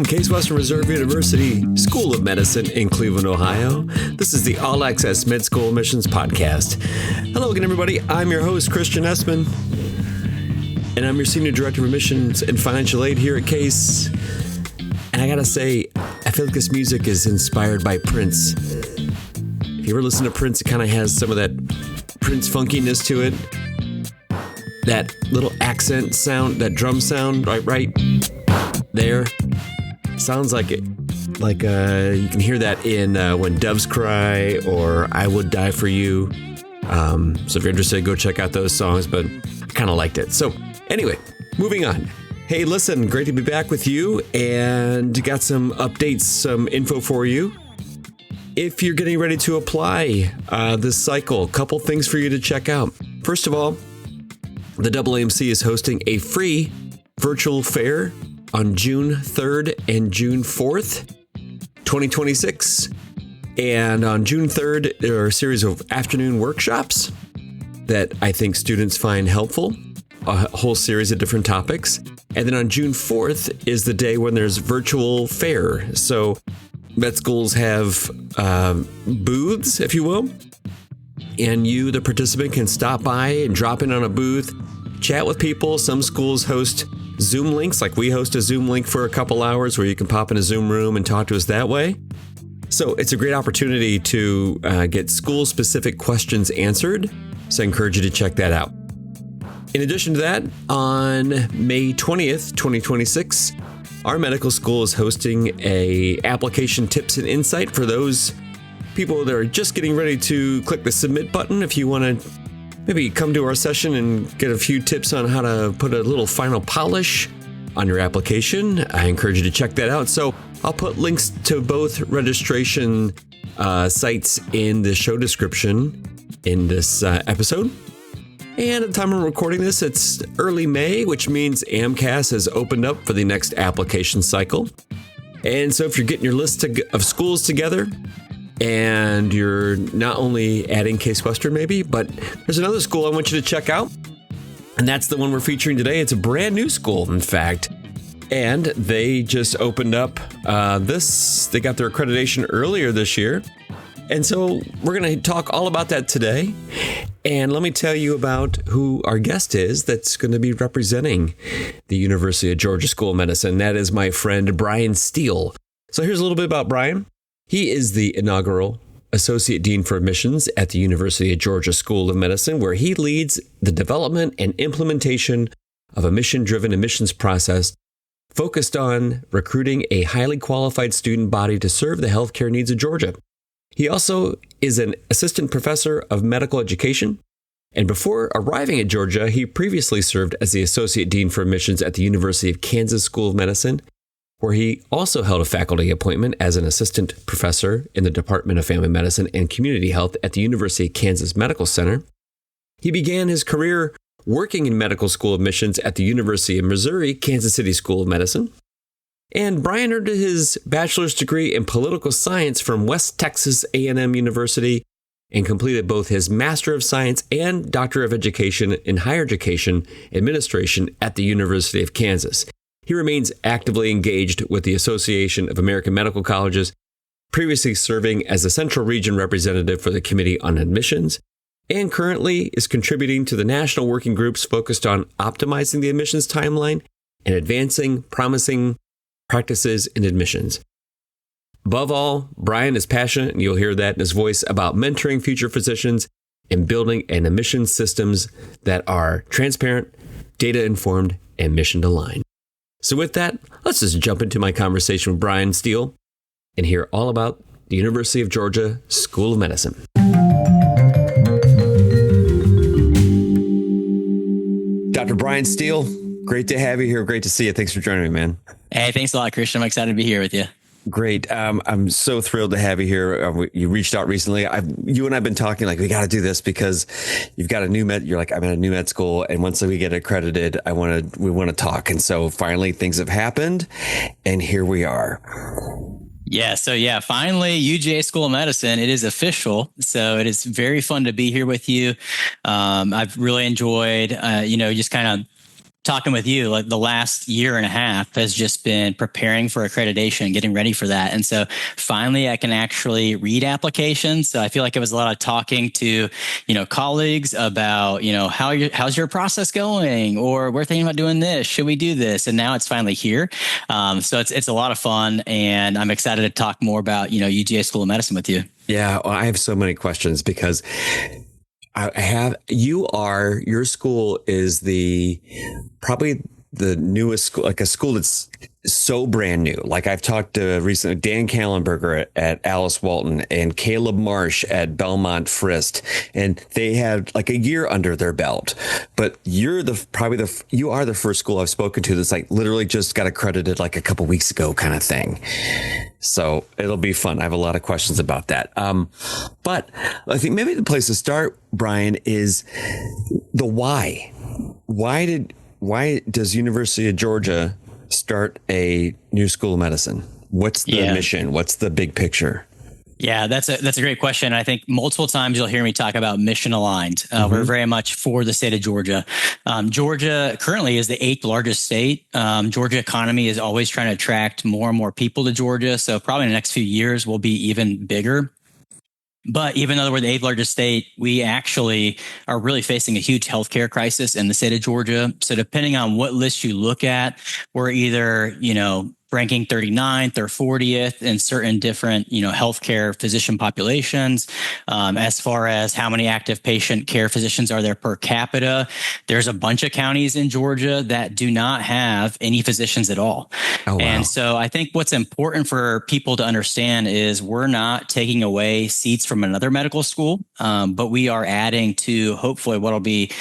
From Case Western Reserve University School of Medicine in Cleveland, Ohio, this is the All Access Med School Admissions Podcast. Hello again, everybody. I'm your host, Christian Essman, and I'm your Senior Director of Admissions and Financial Aid here at Case. And I gotta say, I feel like this music is inspired by Prince. If you ever listen to Prince, it kind of has some of that Prince funkiness to it. That little accent sound, that drum sound, right there. Sounds like it, like you can hear that in When Doves Cry or I Would Die For You. So if you're interested, go check out those songs, but I kind of liked it. So anyway, moving on. Hey, listen, great to be back with you and got some updates, some info for you. If you're getting ready to apply this cycle, a couple things for you to check out. First of all, the AAMC is hosting a free virtual fair on June 3rd and June 4th, 2026. And on June 3rd, there are a series of afternoon workshops that I think students find helpful, a whole series of different topics. And then on June 4th is the day when there's virtual fair. So med schools have booths, if you will, and you, the participant, can stop by and drop in on a booth, chat with people. Some schools host Zoom links, like we host a Zoom link for a couple hours where you can pop in a Zoom room and talk to us that way. So it's a great opportunity to get school-specific questions answered. So I encourage you to check that out. In addition to that, on May 20th, 2026, our medical school is hosting a application tips and insight for those people that are just getting ready to click the submit button. If you want to maybe come to our session and get a few tips on how to put a little final polish on your application, I encourage you to check that out. So I'll put links to both registration sites in the show description in this episode. And at the time I'm recording this, it's early May, which means AMCAS has opened up for the next application cycle. And so if you're getting your list of schools together, and you're not only adding Case Western maybe, but there's another school I want you to check out. And that's the one we're featuring today. It's a brand new school, in fact. And they just opened up they got their accreditation earlier this year. And so we're going to talk all about that today. And let me tell you about who our guest is that's going to be representing the University of Georgia School of Medicine. That is my friend, Brian Steele. So here's a little bit about Brian. He is the inaugural Associate Dean for Admissions at the University of Georgia School of Medicine, where he leads the development and implementation of a mission-driven admissions process focused on recruiting a highly qualified student body to serve the healthcare needs of Georgia. He also is an assistant professor of medical education, and before arriving at Georgia, he previously served as the Associate Dean for Admissions at the University of Kansas School of Medicine, where he also held a faculty appointment as an assistant professor in the Department of Family Medicine and Community Health at the University of Kansas Medical Center. He began his career working in medical school admissions at the University of Missouri, Kansas City School of Medicine. And Brian earned his bachelor's degree in political science from West Texas A&M University and completed both his Master of Science and Doctor of Education in Higher Education Administration at the University of Kansas. He remains actively engaged with the Association of American Medical Colleges, previously serving as the Central Region representative for the Committee on Admissions, and currently is contributing to the national working groups focused on optimizing the admissions timeline and advancing promising practices in admissions. Above all, Brian is passionate, and you'll hear that in his voice, about mentoring future physicians and building an admissions systems that are transparent, data-informed, and mission-aligned. So with that, let's just jump into my conversation with Brian Steele and hear all about the University of Georgia School of Medicine. Dr. Brian Steele, great to have you here. Great to see you. Thanks for joining me, man. Hey, thanks a lot, Christian. I'm excited to be here with you. Great. I'm so thrilled to have you here. You reached out recently. You and I have been talking like, we got to do this because you've got a new med. You're like, I'm at a new med school. And once we get accredited, we want to talk. And so finally things have happened and here we are. Yeah. So finally UGA School of Medicine, it is official. So it is very fun to be here with you. I've really enjoyed, just kind of talking with you, like the last year and a half has just been preparing for accreditation, getting ready for that. And so finally I can actually read applications. So I feel like it was a lot of talking to, colleagues about, how's your process going? Or we're thinking about doing this. Should we do this? And now it's finally here. So it's a lot of fun, and I'm excited to talk more about, UGA School of Medicine with you. Yeah, well, I have so many questions because your school is probably the newest school, like a school that's so brand new. Like I've talked to recently Dan Kallenberger at Alice Walton and Caleb Marsh at Belmont Frist, and they had like a year under their belt. But you are the first school I've spoken to that's like literally just got accredited like a couple weeks ago kind of thing. So it'll be fun. I have a lot of questions about that. But I think maybe the place to start, Brian, is the why. Why does University of Georgia start a new school of medicine? What's the mission? What's the big picture? Yeah, that's a great question. I think multiple times you'll hear me talk about mission aligned. We're very much for the state of Georgia. Georgia currently is the 8th largest state. Georgia economy is always trying to attract more and more people to Georgia. So probably in the next few years we'll be even bigger. But even though we're the 8th largest state, we actually are really facing a huge healthcare crisis in the state of Georgia. So depending on what list you look at, we're either, ranking 39th or 40th in certain different, healthcare physician populations. As far as how many active patient care physicians are there per capita, there's a bunch of counties in Georgia that do not have any physicians at all. Oh, wow. And so I think what's important for people to understand is we're not taking away seats from another medical school, but we are adding to hopefully what'll be,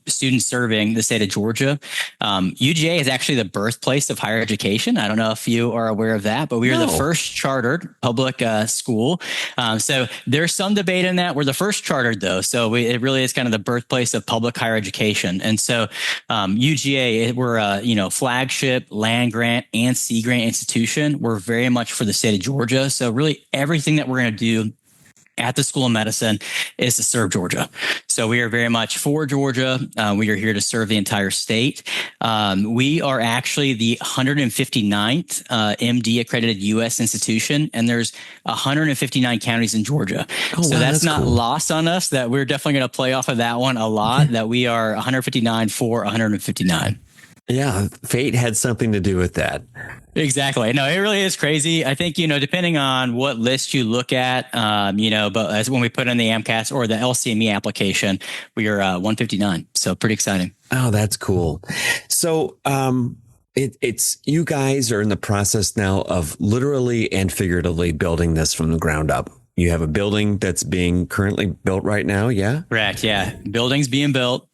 students serving the state of Georgia. UGA is actually the birthplace of higher education. I don't know if you are aware of that, but we are the first chartered public school. So there's some debate in that. We're the first chartered though. So it really is kind of the birthplace of public higher education. And so UGA, we're a flagship land grant and sea grant institution. We're very much for the state of Georgia. So really everything that we're going to do at the School of Medicine is to serve Georgia. So we are very much for Georgia. We are here to serve the entire state. We are actually the 159th MD-accredited U.S. institution, and there's 159 counties in Georgia. Oh, so wow, that's not cool. Lost on us that we're definitely going to play off of that one a lot, that we are 159 for 159. Yeah, fate had something to do with that. Exactly. No, it really is crazy. I think, depending on what list you look at, but as when we put in the AMCAS or the LCME application, we are 159. So pretty exciting. Oh, that's cool. So it's you guys are in the process now of literally and figuratively building this from the ground up. You have a building that's being currently built right now, yeah? Correct, yeah. Building's being built.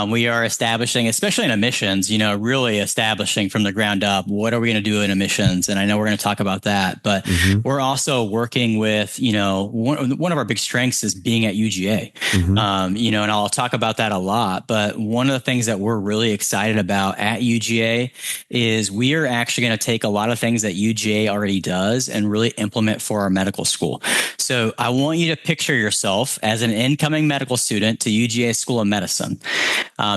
We are establishing, especially in admissions, really establishing from the ground up, what are we going to do in admissions? And I know we're going to talk about that, but we're also working with, one of our big strengths is being at UGA, and I'll talk about that a lot. But one of the things that we're really excited about at UGA is we are actually going to take a lot of things that UGA already does and really implement for our medical school. So I want you to picture yourself as an incoming medical student to UGA School of Medicine.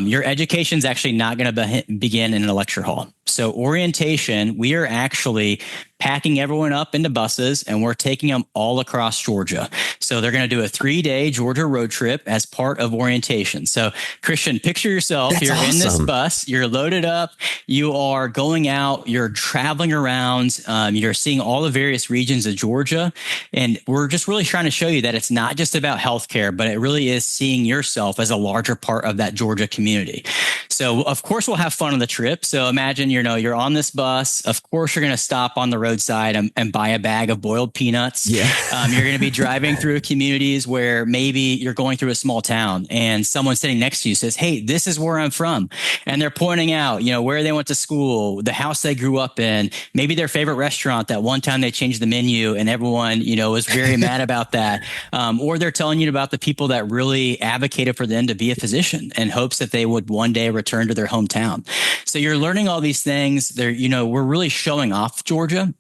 Your education is actually not going to begin in a lecture hall. So orientation, we are actually packing everyone up into buses and we're taking them all across Georgia. So they're going to do a 3-day Georgia road trip as part of orientation. So Christian, picture yourself. That's awesome. In this bus, you're loaded up, you are going out, you're traveling around, you're seeing all the various regions of Georgia. And we're just really trying to show you that it's not just about healthcare, but it really is seeing yourself as a larger part of that Georgia community. So of course we'll have fun on the trip. So imagine, you're on this bus. Of course, you're going to stop on the roadside and buy a bag of boiled peanuts. Yeah. You're going to be driving through communities where maybe you're going through a small town and someone sitting next to you says, "Hey, this is where I'm from." And they're pointing out, where they went to school, the house they grew up in, maybe their favorite restaurant that one time they changed the menu and everyone, was very mad about that. Or they're telling you about the people that really advocated for them to be a physician in hopes that they would one day return to their hometown. So you're learning all these things. We're really showing off Georgia.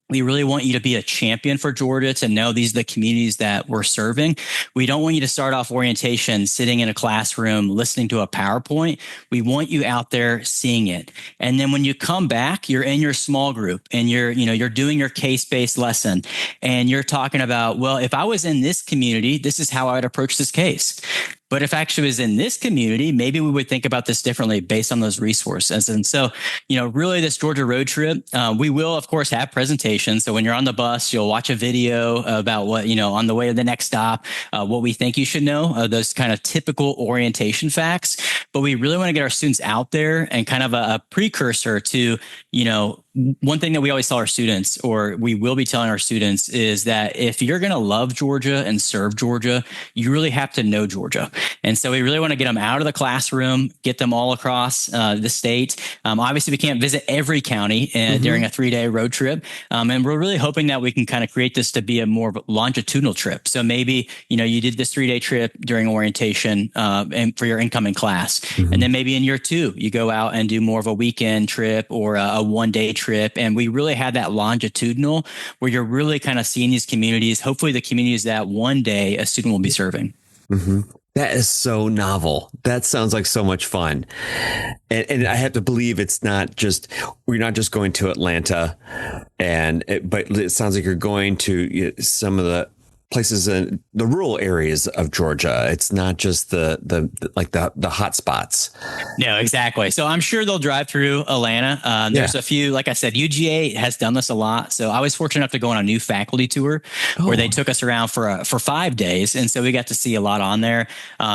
We really want you to be a champion for Georgia, to know these are the communities that we're serving. We don't want you to start off orientation sitting in a classroom listening to a PowerPoint. We want you out there seeing it. And then when you come back, you're in your small group and you're doing your case-based lesson, and you're talking about, well, if I was in this community, this is how I would approach this case. But if actually was in this community, maybe we would think about this differently based on those resources. And so, really this Georgia road trip, we will, of course, have presentations. So when you're on the bus, you'll watch a video about what, on the way to the next stop, what we think you should know, those kind of typical orientation facts. But we really want to get our students out there, and kind of a precursor to, one thing that we always tell our students, or we will be telling our students, is that if you're going to love Georgia and serve Georgia, you really have to know Georgia. And so we really want to get them out of the classroom, get them all across the state. Obviously, we can't visit every county during a 3-day road trip. And we're really hoping that we can kind of create this to be a more longitudinal trip. So maybe, you did this 3-day trip during orientation and for your incoming class. And then maybe in year 2, you go out and do more of a weekend trip or a 1-day trip. And we really had that longitudinal, where you're really kind of seeing these communities, hopefully the communities that one day a student will be serving. That is so novel. That sounds like so much fun. And I have to believe we're not just going to Atlanta, but it sounds like you're going to some of the places in the rural areas of Georgia. It's not just the hot spots. No, exactly. So I'm sure they'll drive through Atlanta. There's a few, like I said, UGA has done this a lot. So I was fortunate enough to go on a new faculty tour where they took us around for 5 days. And so we got to see a lot on there.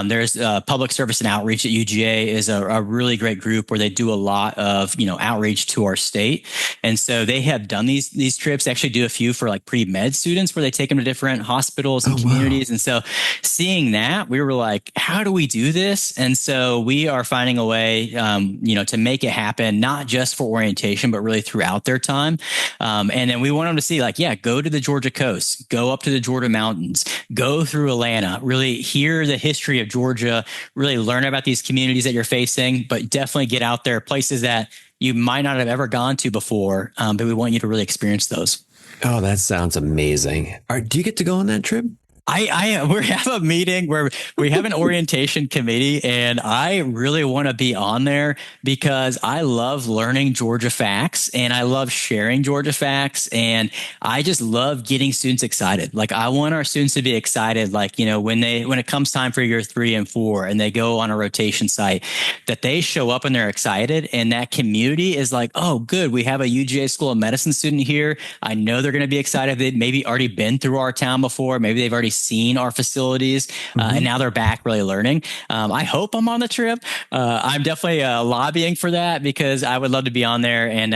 There's public service and outreach at UGA is a really great group where they do a lot of, outreach to our state. And so they have done these trips, actually do a few for like pre-med students where they take them to different hospitals and communities. Wow. And so seeing that, we were like, how do we do this? And so we are finding a way, to make it happen, not just for orientation, but really throughout their time. And then we want them to see go to the Georgia coast, go up to the Georgia mountains, go through Atlanta, really hear the history of Georgia, really learn about these communities that you're facing, but definitely get out there, places that you might not have ever gone to before. But we want you to really experience those. Oh, that sounds amazing. Do you get to go on that trip? We have a meeting where we have an orientation committee, and I really want to be on there because I love learning Georgia facts and I love sharing Georgia facts. And I just love getting students excited. Like I want our students to be excited. Like, when it comes time for year 3 and 4 and they go on a rotation site, that they show up and they're excited. And that community is like, oh, good. We have a UGA School of Medicine student here. I know they're going to be excited. They've maybe already been through our town before. Maybe they've already seen our facilities and now they're back really learning. I hope I'm on the trip. I'm definitely lobbying for that because I would love to be on there and,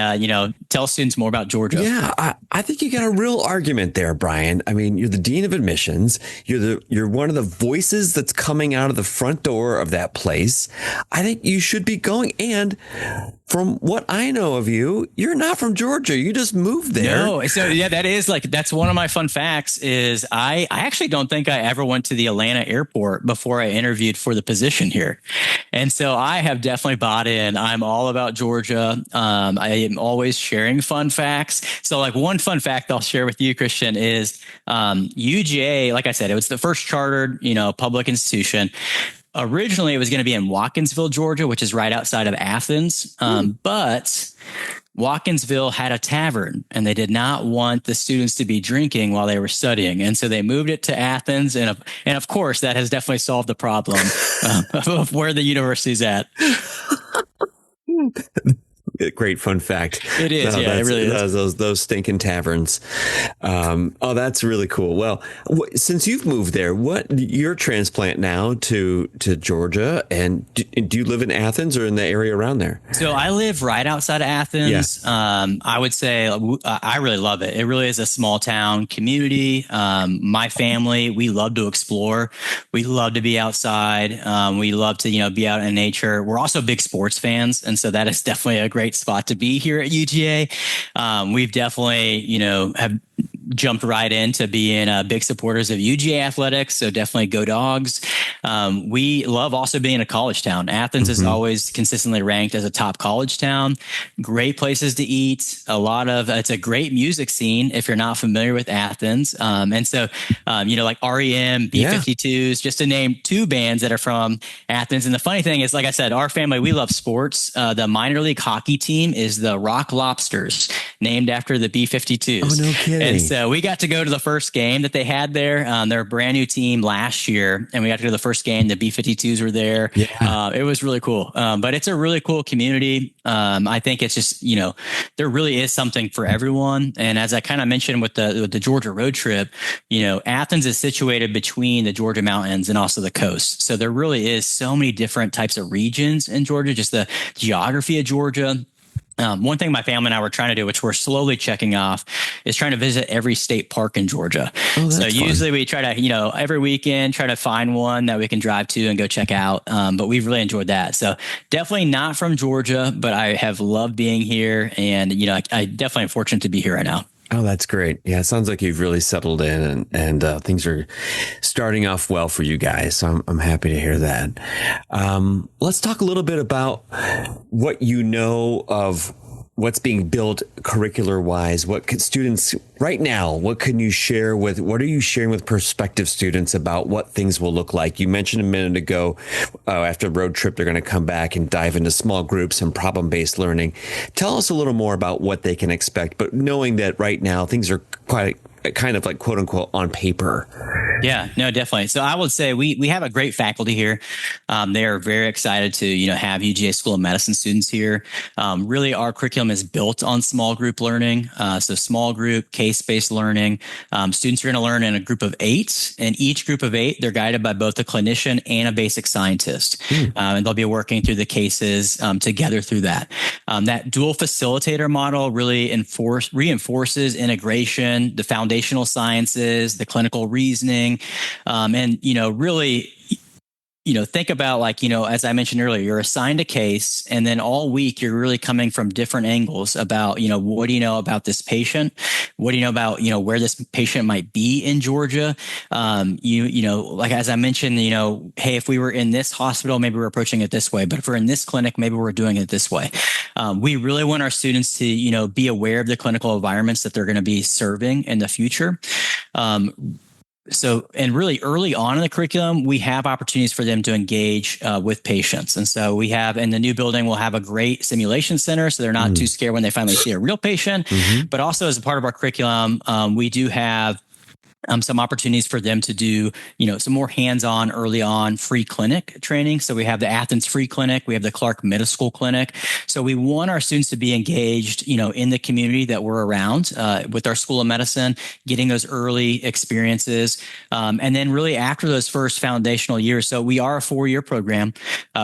tell students more about Georgia. Yeah, I think you got a real argument there, Brian. I mean, you're the dean of admissions. You're one of the voices that's coming out of the front door of that place. I think you should be going. And from what I know of you, you're not from Georgia. You just moved there. No. So that's one of my fun facts is I actually don't think I ever went to the Atlanta airport before I interviewed for the position here. And so I have definitely bought in. I'm all about Georgia. I am always sharing fun facts. So one fun fact I'll share with you, Christian, is UGA, like I said, it was the first chartered, public institution. Originally, it was going to be in Watkinsville, Georgia, which is right outside of Athens. But Watkinsville had a tavern and they did not want the students to be drinking while they were studying. And so they moved it to Athens. And of course, that has definitely solved the problem of where the university's at. Great fun fact. It is. It really is. Those stinking taverns. That's really cool. Well, since you've moved there, your transplant now to Georgia, and do you live in Athens or in the area around there? So I live right outside of Athens. Yeah. I would say I really love it. It really is a small town community. My family, we love to explore. We love to be outside. We love to, be out in nature. We're also big sports fans. And so that is definitely a great spot to be here at UGA. We've definitely, have jumped right into being big supporters of UGA athletics. So definitely go Dogs. We love also being a college town. Athens is always consistently ranked as a top college town. Great places to eat. It's a great music scene if you're not familiar with Athens. And so, like REM, B-52s, just to name two bands that are from Athens. And the funny thing is, like I said, our family, we love sports. The minor league hockey team is the Rock Lobsters, named after the B-52s. Oh, no kidding. And so we got to go to the first game that they had there. They're a brand new team last year, and we got to go to the first game. The B-52s were there. Yeah. It was really cool. But it's a really cool community. I think it's just, there really is something for everyone. And as I kind of mentioned with the Georgia road trip, Athens is situated between the Georgia mountains and also the coast. So there really is so many different types of regions in Georgia, just the geography of Georgia. One thing my family and I were trying to do, which we're slowly checking off, is trying to visit every state park in Georgia. Oh, so usually we try to, every weekend, try to find one that we can drive to and go check out. But we've really enjoyed that. So definitely not from Georgia, but I have loved being here. And, I definitely am fortunate to be here right now. Oh, that's great. Yeah, it sounds like you've really settled in and things are starting off well for you guys. So I'm happy to hear that. Let's talk a little bit about what you know of what's being built curricular wise. What could students right now, what are you sharing with prospective students about what things will look like? You mentioned a minute ago, after the road trip, they're going to come back and dive into small groups and problem-based learning. Tell us a little more about what they can expect, but knowing that right now things are kind of like quote unquote on paper. Yeah, no, definitely. So I would say we have a great faculty here. They are very excited to, have UGA School of Medicine students here. Really, our curriculum is built on small group learning. So small group, case-based learning. Students are going to learn in a group of 8. And each group of 8, they're guided by both a clinician and a basic scientist. And they'll be working through the cases together through that. That dual facilitator model really reinforces integration, the foundational sciences, the clinical reasoning, and, really, think about as I mentioned earlier, you're assigned a case and then all week you're really coming from different angles about, what do you know about this patient? What do you know about, where this patient might be in Georgia? Like, as I mentioned, hey, if we were in this hospital, maybe we're approaching it this way, but if we're in this clinic, maybe we're doing it this way. We really want our students to, be aware of the clinical environments that they're going to be serving in the future. And really early on in the curriculum, we have opportunities for them to engage with patients. And so we have in the new building, we'll have a great simulation center. So they're not too scared when they finally see a real patient. But also as a part of our curriculum, we do have some opportunities for them to do, some more hands-on, early on free clinic training. So we have the Athens Free Clinic, we have the Clark Middle School Clinic. So we want our students to be engaged, in the community that we're around with our School of Medicine, getting those early experiences. And then really after those first foundational years, so we are a 4-year program.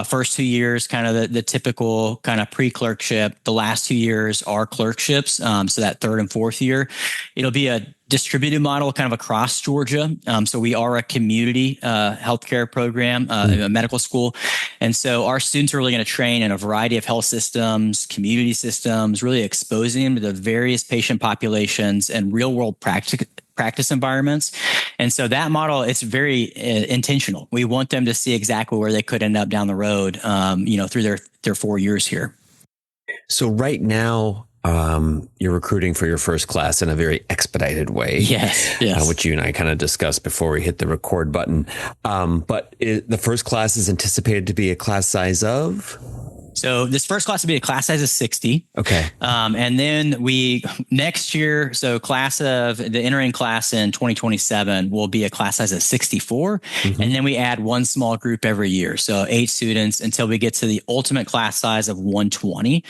First 2 years, kind of the typical kind of pre-clerkship. The last 2 years are clerkships. So that 3rd and 4th year, it'll be a distributed model kind of across Georgia. So we are a community healthcare program, a medical school. And so our students are really going to train in a variety of health systems, community systems, really exposing them to the various patient populations and real world practice environments. And so that model, it's very intentional. We want them to see exactly where they could end up down the road, through their 4 years here. So right now, you're recruiting for your first class in a very expedited way. Yes. Which you and I kind of discussed before we hit the record button. But the first class is anticipated to be a class size of? So this first class will be a class size of 60. Okay. And then next year, so the entering class in 2027 will be a class size of 64. And then we add one small group every year. So 8 students until we get to the ultimate class size of 120.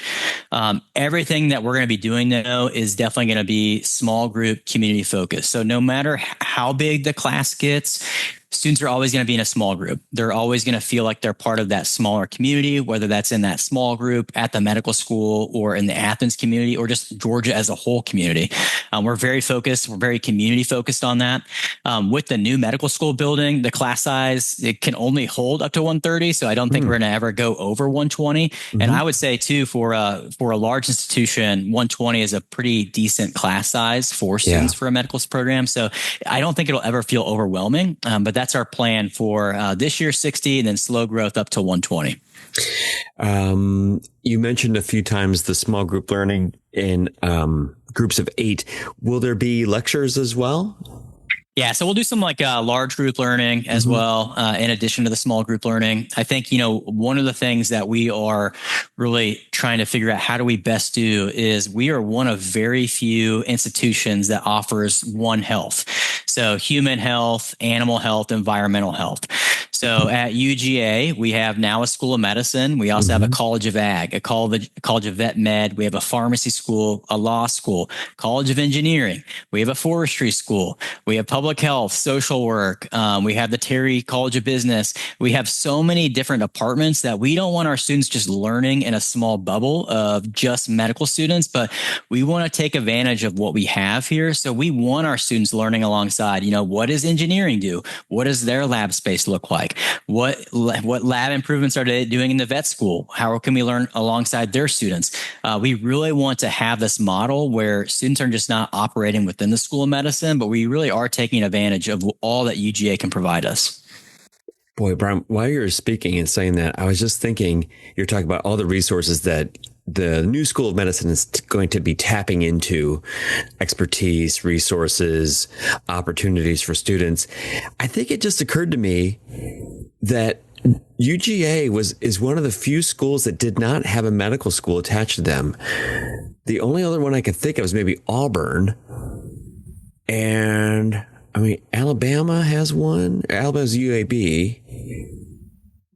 Everything that we're going to be doing though is definitely going to be small group community focused. So no matter how big the class gets, students are always going to be in a small group. They're always going to feel like they're part of that smaller community, whether that's in that small group at the medical school or in the Athens community or just Georgia as a whole community. We're very focused. We're very community focused on that. With the new medical school building, the class size, it can only hold up to 130. So I don't think we're going to ever go over 120. And I would say too, for a large institution, 120 is a pretty decent class size for students for a medical program. So I don't think it'll ever feel overwhelming, but that's our plan for this year, 60, and then slow growth up to 120. You mentioned a few times the small group learning in groups of 8. Will there be lectures as well? Yeah, so we'll do some like large group learning as well, in addition to the small group learning. I think, one of the things that we are really trying to figure out how do we best do is we are one of very few institutions that offers One Health. So human health, animal health, environmental health. So at UGA, we have now a School of Medicine. We also have a College of Ag, a College of Vet Med. We have a pharmacy school, a law school, College of Engineering. We have a forestry school. We have public health, social work. We have the Terry College of Business. We have so many different departments that we don't want our students just learning in a small bubble of just medical students, but we want to take advantage of what we have here. So we want our students learning alongside, what does engineering do? What does their lab space look like? What lab improvements are they doing in the vet school? How can we learn alongside their students? We really want to have this model where students are just not operating within the School of Medicine, but we really are taking advantage of all that UGA can provide us. Boy, Brian, while you're speaking and saying that, I was just thinking, you're talking about all the resources that the new School of Medicine is going to be tapping into, expertise, resources, opportunities for students. I think it just occurred to me that UGA is one of the few schools that did not have a medical school attached to them. The only other one I could think of was maybe Auburn. And Alabama has one. Alabama's UAB.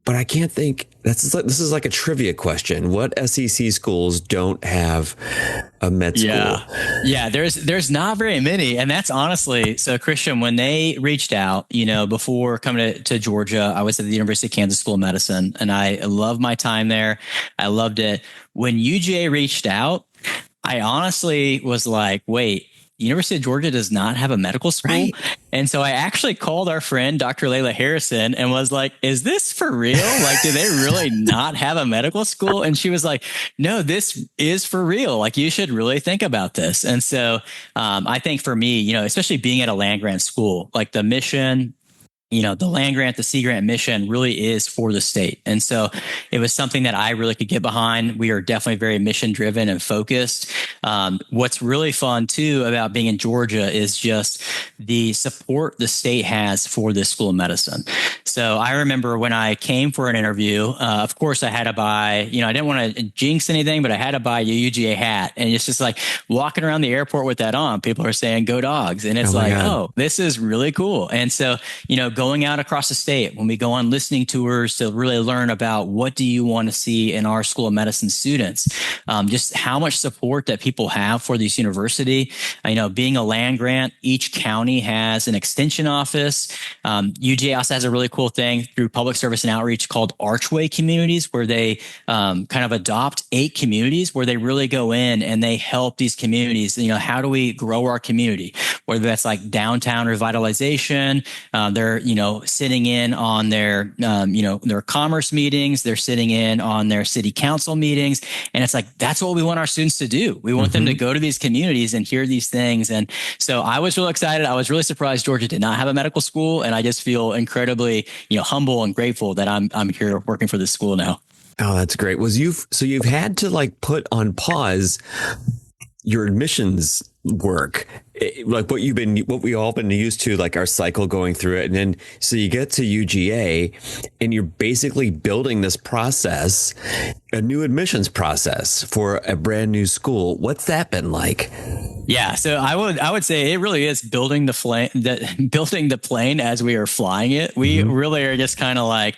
But I can't think. This is like a trivia question. What SEC schools don't have a med school? Yeah. There's not very many, and that's honestly so. Christian, when they reached out, before coming to Georgia, I was at the University of Kansas School of Medicine, and I loved my time there. I loved it. When UGA reached out, I honestly was like, wait. University of Georgia does not have a medical school. Right. And so I actually called our friend, Dr. Layla Harrison, and was like, is this for real? Like, do they really not have a medical school? And she was like, no, this is for real. Like, you should really think about this. And so I think for me, especially being at a land grant school, like the mission, the land grant, the Sea Grant mission really is for the state. And so it was something that I really could get behind. We are definitely very mission driven and focused. What's really fun too about being in Georgia is just the support the state has for this School of Medicine. So I remember when I came for an interview, of course I had to buy, I didn't want to jinx anything, but I had to buy a UGA hat. And it's just like walking around the airport with that on, people are saying, go Dogs. And it's oh, this is really cool. And so, going out across the state, when we go on listening tours to really learn about what do you want to see in our School of Medicine students, just how much support that people have for this university. Being a land grant, each county has an extension office. UGA also has a really cool thing through public service and outreach called Archway Communities, where they kind of adopt 8 communities where they really go in and they help these communities. How do we grow our community? Whether that's like downtown revitalization, they're sitting in on their commerce meetings. They're sitting in on their city council meetings. And it's like, that's what we want our students to do. We want them to go to these communities and hear these things. And so I was really excited. I was really surprised Georgia did not have a medical school. And I just feel incredibly, humble and grateful that I'm here working for this school now. Oh, that's great. You've had to put on pause your admissions work, like what we all been used to, like our cycle going through it. And then, so you get to UGA and you're basically building this process, a new admissions process for a brand new school. What's that been like? Yeah. So I would say it really is building the plane as we are flying it. We really are just kind of like,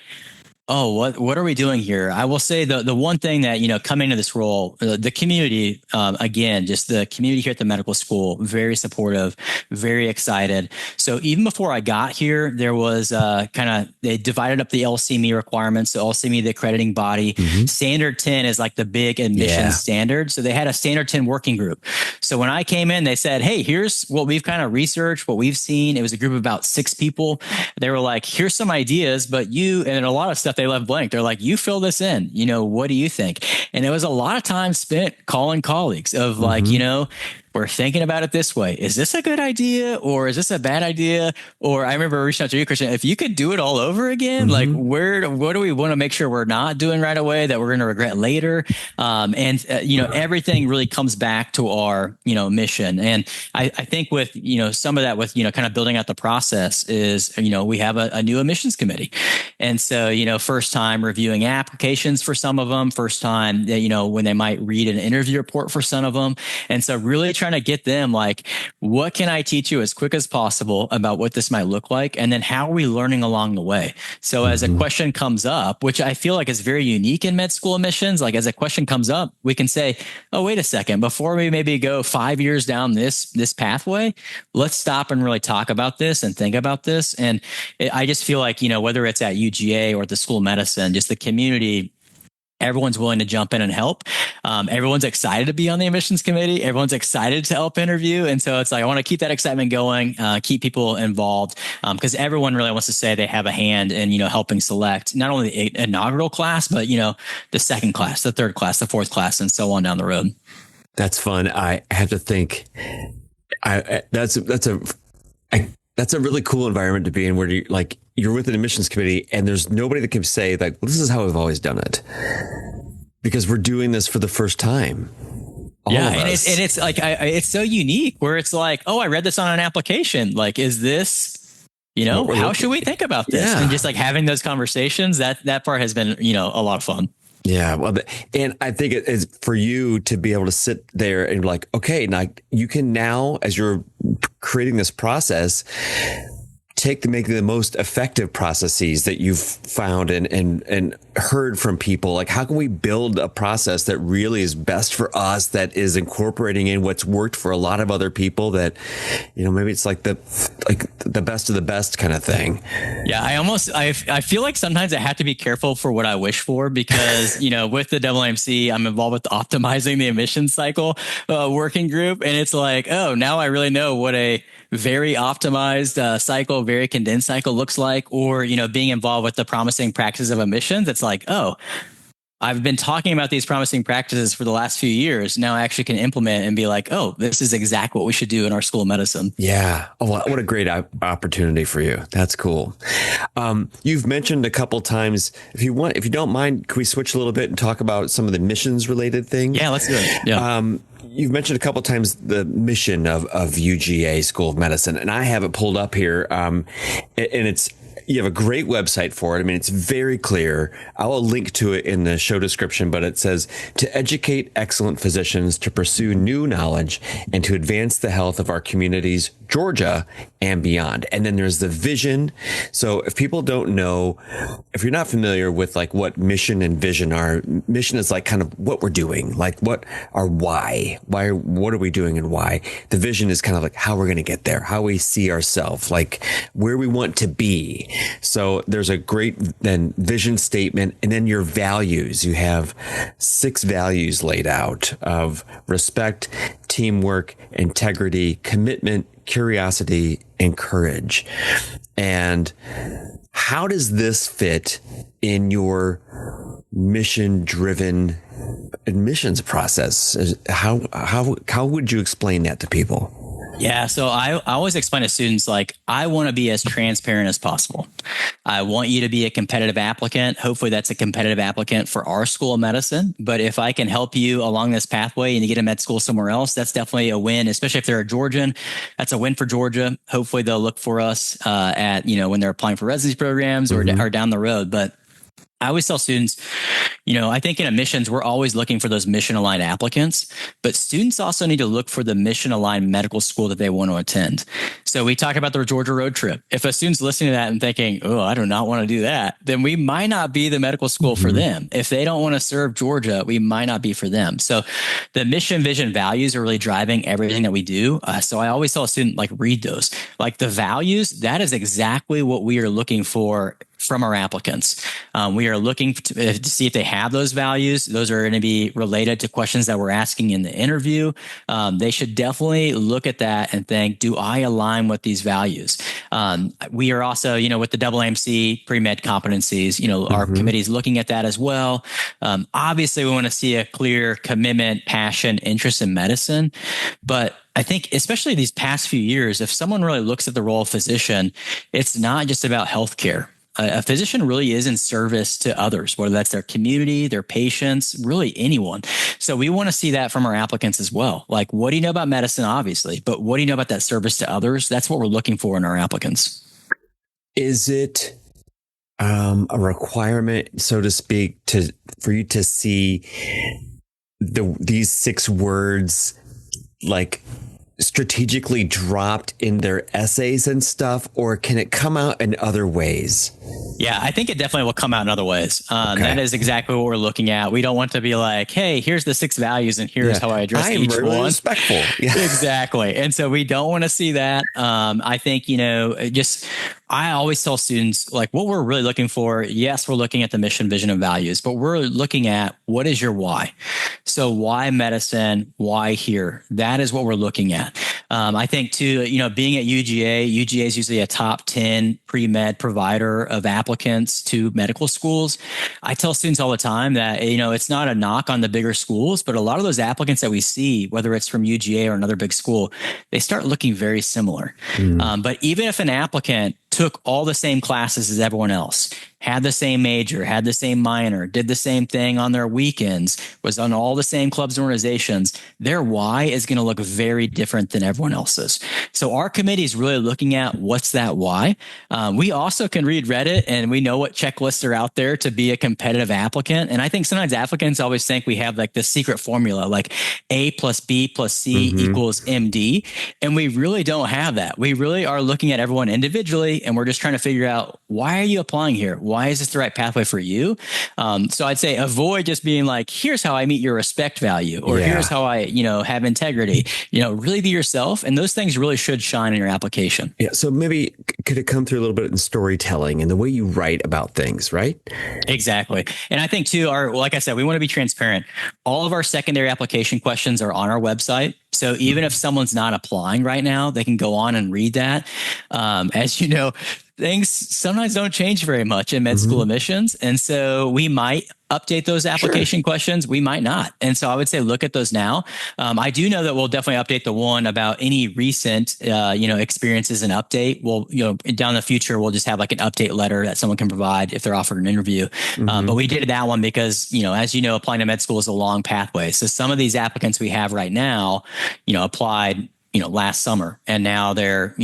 Oh, what are we doing here? I will say the one thing that, coming to this role, the community, again, just the community here at the medical school, very supportive, very excited. So even before I got here, there was they divided up the LCME requirements. So LCME, the accrediting body, standard 10 is like the big admission standard. So they had a standard 10 working group. So when I came in, they said, hey, here's what we've kind of researched, what we've seen. It was a group of about 6 people. They were like, here's some ideas, but and a lot of stuff they left blank. They're like, you fill this in, what do you think? And it was a lot of time spent calling colleagues of like, we're thinking about it this way. Is this a good idea or is this a bad idea? Or I remember reaching out to you, Christian, if you could do it all over again, like what do we want to make sure we're not doing right away that we're going to regret later? Everything really comes back to our, mission. And I think with, some of that with, kind of building out the process is, we have a new admissions committee. And so, first time reviewing applications for some of them, first time, when they might read an interview report for some of them. And so really trying to get them like, what can I teach you as quick as possible about what this might look like? And then how are we learning along the way? So as a question comes up, which I feel like is very unique in med school admissions, like as a question comes up, we can say, oh, wait a second, before we maybe go 5 years down this pathway, let's stop and really talk about this and think about this. And I just feel like, whether it's at UGA or at the School of Medicine, just the community, everyone's willing to jump in and help. Everyone's excited to be on the admissions committee. Everyone's excited to help interview. And so it's like, I want to keep that excitement going, keep people involved, because everyone really wants to say they have a hand in, helping select not only the inaugural class, but, the second class, the third class, the fourth class, and so on down the road. That's fun. I have to think that's a really cool environment to be in where you're with an admissions committee and there's nobody that can say like, well, this is how we've always done it because we're doing this for the first time. It's like, it's so unique where it's like, oh, I read this on an application. Like, is this, how should we think about this? Yeah. And just like having those conversations, that part has been, a lot of fun. Yeah. Well, and I think it is for you to be able to sit there and like, okay, now you can now, as you're creating this process, make the most effective processes that you've found and heard from people. Like, how can we build a process that really is best for us, that is incorporating in what's worked for a lot of other people that, maybe it's like the best of the best kind of thing. Yeah. I feel like sometimes I have to be careful for what I wish for because, with the AAMC, I'm involved with optimizing the admissions cycle working group. And it's like, oh, now I really know what a very optimized cycle, very condensed cycle looks like, or, being involved with the promising practices of admissions. It's like, oh, I've been talking about these promising practices for the last few years. Now I actually can implement and be like, oh, this is exactly what we should do in our School of Medicine. Yeah. Oh, what a great opportunity for you. That's cool. You've mentioned a couple times, if you don't mind, can we switch a little bit and talk about some of the missions related things? Yeah, let's do it. Yeah. You've mentioned a couple of times the mission of UGA School of Medicine, and I have it pulled up here. And you have a great website for it. I mean, it's very clear. I will link to it in the show description, but it says to educate excellent physicians, to pursue new knowledge, and to advance the health of our communities, Georgia and beyond. And then there's the vision. So if people don't know, if you're not familiar with like what mission and vision are, mission is like kind of what we're doing, like what our why, what are we doing and why? The vision is kind of like how we're going to get there, how we see ourselves, like where we want to be. So there's a great then vision statement, and then your values. You have 6 values laid out of respect, teamwork, integrity, commitment, curiosity, and courage. And how does this fit in your mission-driven admissions process? How would you explain that to people? Yeah. So I always explain to students, like, I want to be as transparent as possible. I want you to be a competitive applicant. Hopefully that's a competitive applicant for our School of Medicine. But if I can help you along this pathway and you get a med school somewhere else, that's definitely a win, especially if they're a Georgian. That's a win for Georgia. Hopefully they'll look for us when they're applying for residency programs or down the road. But I always tell students, I think in admissions, we're always looking for those mission aligned applicants, but students also need to look for the mission aligned medical school that they want to attend. So we talk about the Georgia road trip. If a student's listening to that and thinking, oh, I do not want to do that, then we might not be the medical school for them. If they don't want to serve Georgia, we might not be for them. So the mission, vision, values are really driving everything that we do. So I always tell a student, read those. The values, that is exactly what we are looking for from our applicants. We are looking to see if they have those values. Those are going to be related to questions that we're asking in the interview. They should definitely look at that and think, do I align with these values? We are also, with the AAMC pre-med competencies, our committee is looking at that as well. Obviously, we want to see a clear commitment, passion, interest in medicine. But I think especially these past few years, if someone really looks at the role of physician, it's not just about healthcare. A physician really is in service to others, whether that's their community, their patients, really anyone. So we want to see that from our applicants as well. What do you know about medicine, obviously, but what do you know about that service to others? That's what we're looking for in our applicants. Is it a requirement, so to speak, for you to see these 6 words strategically dropped in their essays and stuff, or can it come out in other ways? Yeah, I think it definitely will come out in other ways. Okay. That is exactly what we're looking at. We don't want to be like, hey, here's the 6 values and here's how I address each really one. Respectful. Yeah. Exactly. And so we don't want to see that. I think, I always tell students, what we're really looking for, yes, we're looking at the mission, vision, and values, but we're looking at what is your why? So why medicine? Why here? That is what we're looking at. I think too, being at UGA is usually a top 10 pre-med provider of applicants to medical schools. I tell students all the time that, it's not a knock on the bigger schools, but a lot of those applicants that we see, whether it's from UGA or another big school, they start looking very similar. But even if an applicant took all the same classes as everyone else, had the same major, had the same minor, did the same thing on their weekends, was on all the same clubs and organizations, their why is going to look very different than everyone else's. So our committee is really looking at what's that why. We also can read Reddit and we know what checklists are out there to be a competitive applicant. And I think sometimes applicants always think we have this secret formula, A plus B plus C equals MD. And we really don't have that. We really are looking at everyone individually and we're just trying to figure out, why are you applying here? Why is this the right pathway for you? So I'd say avoid just being here's how I meet your respect value, or here's how I, have integrity. Really be yourself. And those things really should shine in your application. Yeah. So maybe could it come through a little bit in storytelling and the way you write about things, right? Exactly. And I think too, like I said, we want to be transparent. All of our secondary application questions are on our website. So even if someone's not applying right now, they can go on and read that. As you know, things sometimes don't change very much in med school admissions. And so we might update those application questions. We might not. And so I would say, look at those now. I do know that we'll definitely update the one about any recent, experiences and update. We'll, down the future, we'll just have an update letter that someone can provide if they're offered an interview. But we did that one because, as you know, applying to med school is a long pathway. So some of these applicants we have right now, applied, last summer, and now they're,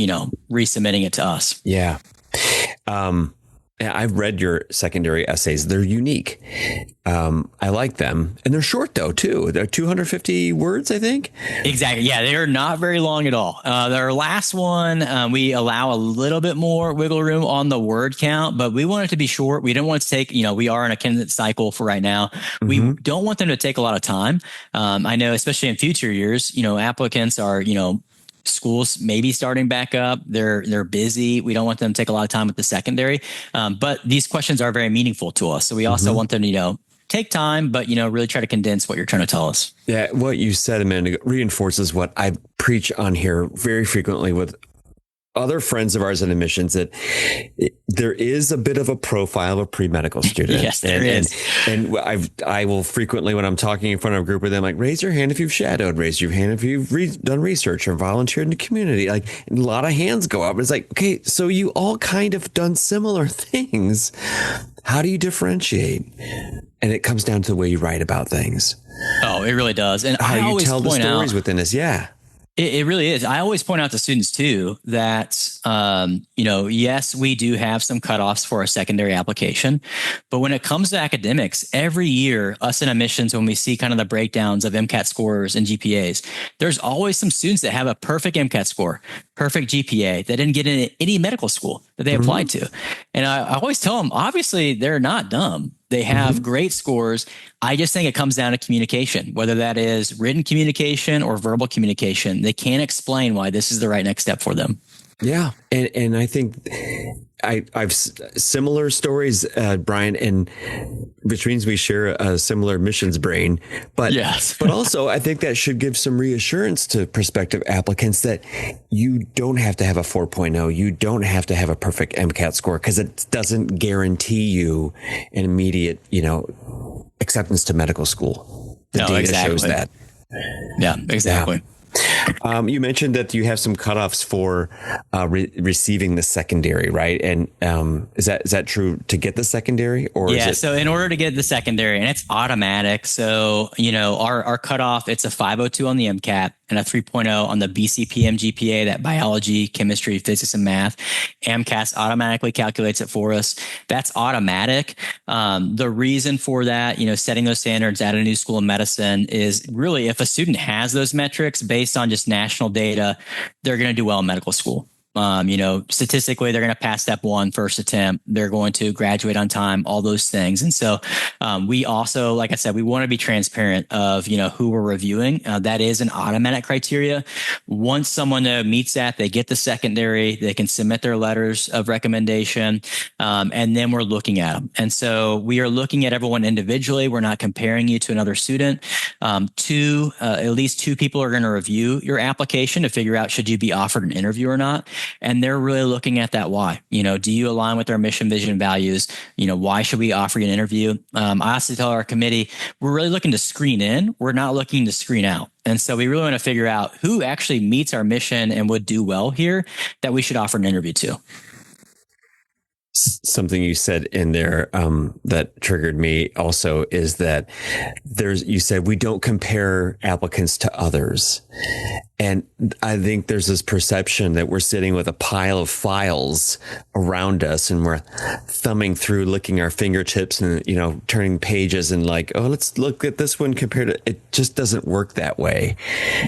resubmitting it to us. Yeah. I've read your secondary essays. They're unique. I like them. And they're short, though, too. They're 250 words, I think. Exactly. Yeah, they are not very long at all. Our last one, we allow a little bit more wiggle room on the word count, but we want it to be short. We don't want it to take, we are in a candidate cycle for right now. We don't want them to take a lot of time. I know, especially in future years, applicants are, schools maybe starting back up. They're busy. We don't want them to take a lot of time with the secondary. But these questions are very meaningful to us. So we also want them to, take time, but, really try to condense what you're trying to tell us. Yeah. What you said a minute ago reinforces what I preach on here very frequently with other friends of ours in admissions, that there is a bit of a profile of a pre-medical student. Yes, there is. And I will frequently, when I'm talking in front of a group of them, raise your hand if you've shadowed, raise your hand if you've done research or volunteered in the community. A lot of hands go up. It's okay, so you all kind of done similar things. How do you differentiate? And it comes down to the way you write about things. Oh, it really does. And how I you always tell the point stories out, within this. Yeah. It really is. I always point out to students too that, yes, we do have some cutoffs for a secondary application, but when it comes to academics, every year, us in admissions, when we see kind of the breakdowns of MCAT scores and GPAs, there's always some students that have a perfect MCAT score, perfect GPA that didn't get into any medical school that they applied to. And I always tell them, obviously, they're not dumb. They have great scores. I just think it comes down to communication, whether that is written communication or verbal communication. They can't explain why this is the right next step for them. Yeah. And I think I've similar stories, Brian, and which means we share a similar missions brain. But yes. But also, I think that should give some reassurance to prospective applicants that you don't have to have a 4.0. You don't have to have a perfect MCAT score, because it doesn't guarantee you an immediate, acceptance to medical school. The data shows that. Yeah, exactly. Yeah. You mentioned that you have some cutoffs for receiving the secondary, right? And is that true to get the secondary, or yeah? Is it- So in order to get the secondary, and it's automatic. So our cutoff, it's a 502 on the MCAT and a 3.0 on the BCPM GPA, that biology, chemistry, physics, and math. AMCAS automatically calculates it for us. That's automatic. The reason for that, setting those standards at a new school of medicine is really if a student has those metrics based on just national data, they're going to do well in medical school. Statistically, they're going to pass step one first attempt. They're going to graduate on time, all those things. And so we also, like I said, we want to be transparent of, who we're reviewing. That is an automatic criteria. Once someone meets that, they get the secondary, they can submit their letters of recommendation, and then we're looking at them. And so we are looking at everyone individually. We're not comparing you to another student. At least two people are going to review your application to figure out should you be offered an interview or not. And they're really looking at that why. Do you align with our mission, vision, and values? Why should we offer you an interview? I also tell our committee, we're really looking to screen in. We're not looking to screen out. And so we really want to figure out who actually meets our mission and would do well here that we should offer an interview to. Something you said in there that triggered me also is that you said we don't compare applicants to others. And I think there's this perception that we're sitting with a pile of files around us and we're thumbing through, licking our fingertips and, turning pages and like, oh, let's look at this one compared to, it just doesn't work that way.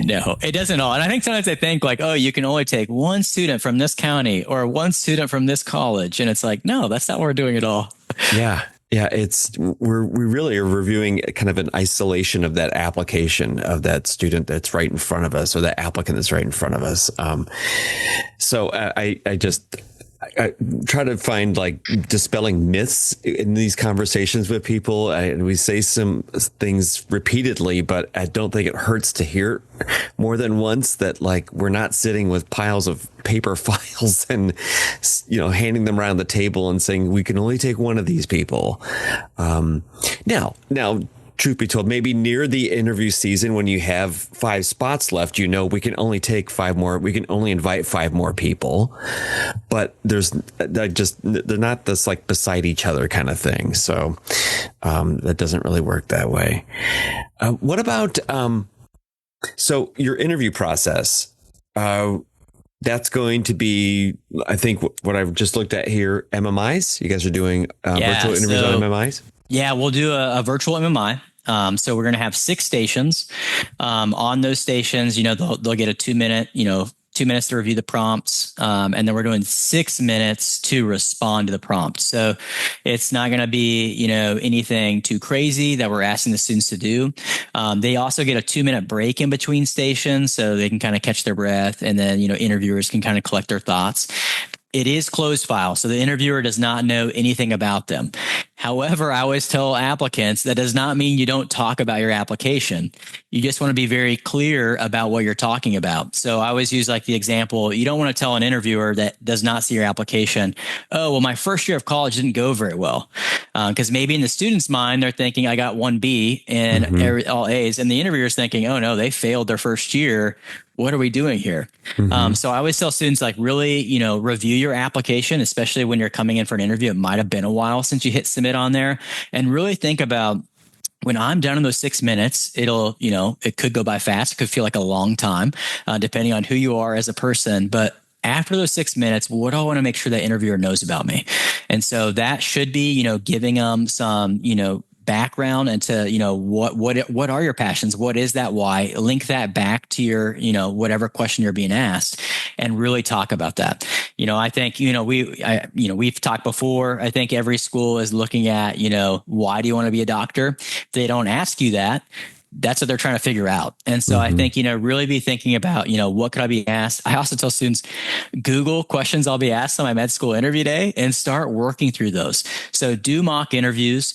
No, it doesn't at all. And I think sometimes they think like, oh, you can only take one student from this county or one student from this college. And it's like, no, that's not what we're doing at all. Yeah. Yeah, we really are reviewing kind of an isolation of that application of that student that's right in front of us, or that applicant that's right in front of us. So I try to find like dispelling myths in these conversations with people. We say some things repeatedly, but I don't think it hurts to hear more than once that like we're not sitting with piles of paper files and handing them around the table and saying we can only take one of these people. Now, truth be told, maybe near the interview season when you have 5 spots left, we can only take 5 more. We can only invite 5 more people, but they're not this like beside each other kind of thing. So that doesn't really work that way. What about so your interview process? That's going to be, I think, what I've just looked at here, MMIs. You guys are doing virtual interviews on MMIs? Yeah, we'll do a virtual MMI. So we're going to have 6 stations. On those stations, they'll get a 2-minute, 2 minutes to review the prompts. And then we're doing 6 minutes to respond to the prompt. So it's not going to be, anything too crazy that we're asking the students to do. They also get a 2-minute break in between stations so they can kind of catch their breath. And then, interviewers can kind of collect their thoughts. It is closed file, so the interviewer does not know anything about them. However, I always tell applicants that does not mean you don't talk about your application. You just want to be very clear about what you're talking about. So I always use like the example, you don't want to tell an interviewer that does not see your application, oh, well, my first year of college didn't go very well. Because maybe in the student's mind, they're thinking I got 1 B and all A's. And the interviewer's thinking, oh, no, they failed their first year. What are we doing here? So I always tell students like really, review your application, especially when you're coming in for an interview. It might have been a while since you hit submit on there, and really think about when I'm done in those 6 minutes, it could go by fast. It could feel like a long time, depending on who you are as a person. But after those 6 minutes, what do I want to make sure that interviewer knows about me? And so that should be, giving them some, background into, what are your passions? What is that why? Link that back to your, whatever question you're being asked, and really talk about that. I think, we've talked before. I think every school is looking at, why do you want to be a doctor? If they don't ask you that, that's what they're trying to figure out. And so I think, really be thinking about, what could I be asked? I also tell students, Google questions I'll be asked on my med school interview day and start working through those. So do mock interviews.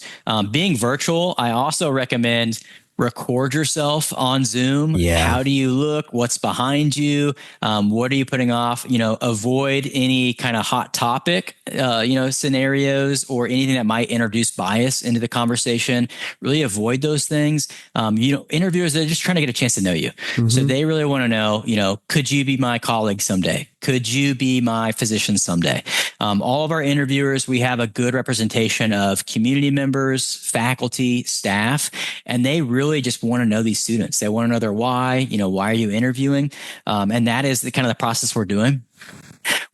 Being virtual, I also recommend record yourself on Zoom. Yeah. How do you look? What's behind you? What are you putting off? Avoid any kind of hot topic, scenarios or anything that might introduce bias into the conversation. Really avoid those things. Interviewers, they're just trying to get a chance to know you. So they really want to know, could you be my colleague someday? Could you be my physician someday? All of our interviewers, we have a good representation of community members, faculty, staff, and they really just want to know these students. They want to know their why, why are you interviewing? And that is the kind of the process we're doing.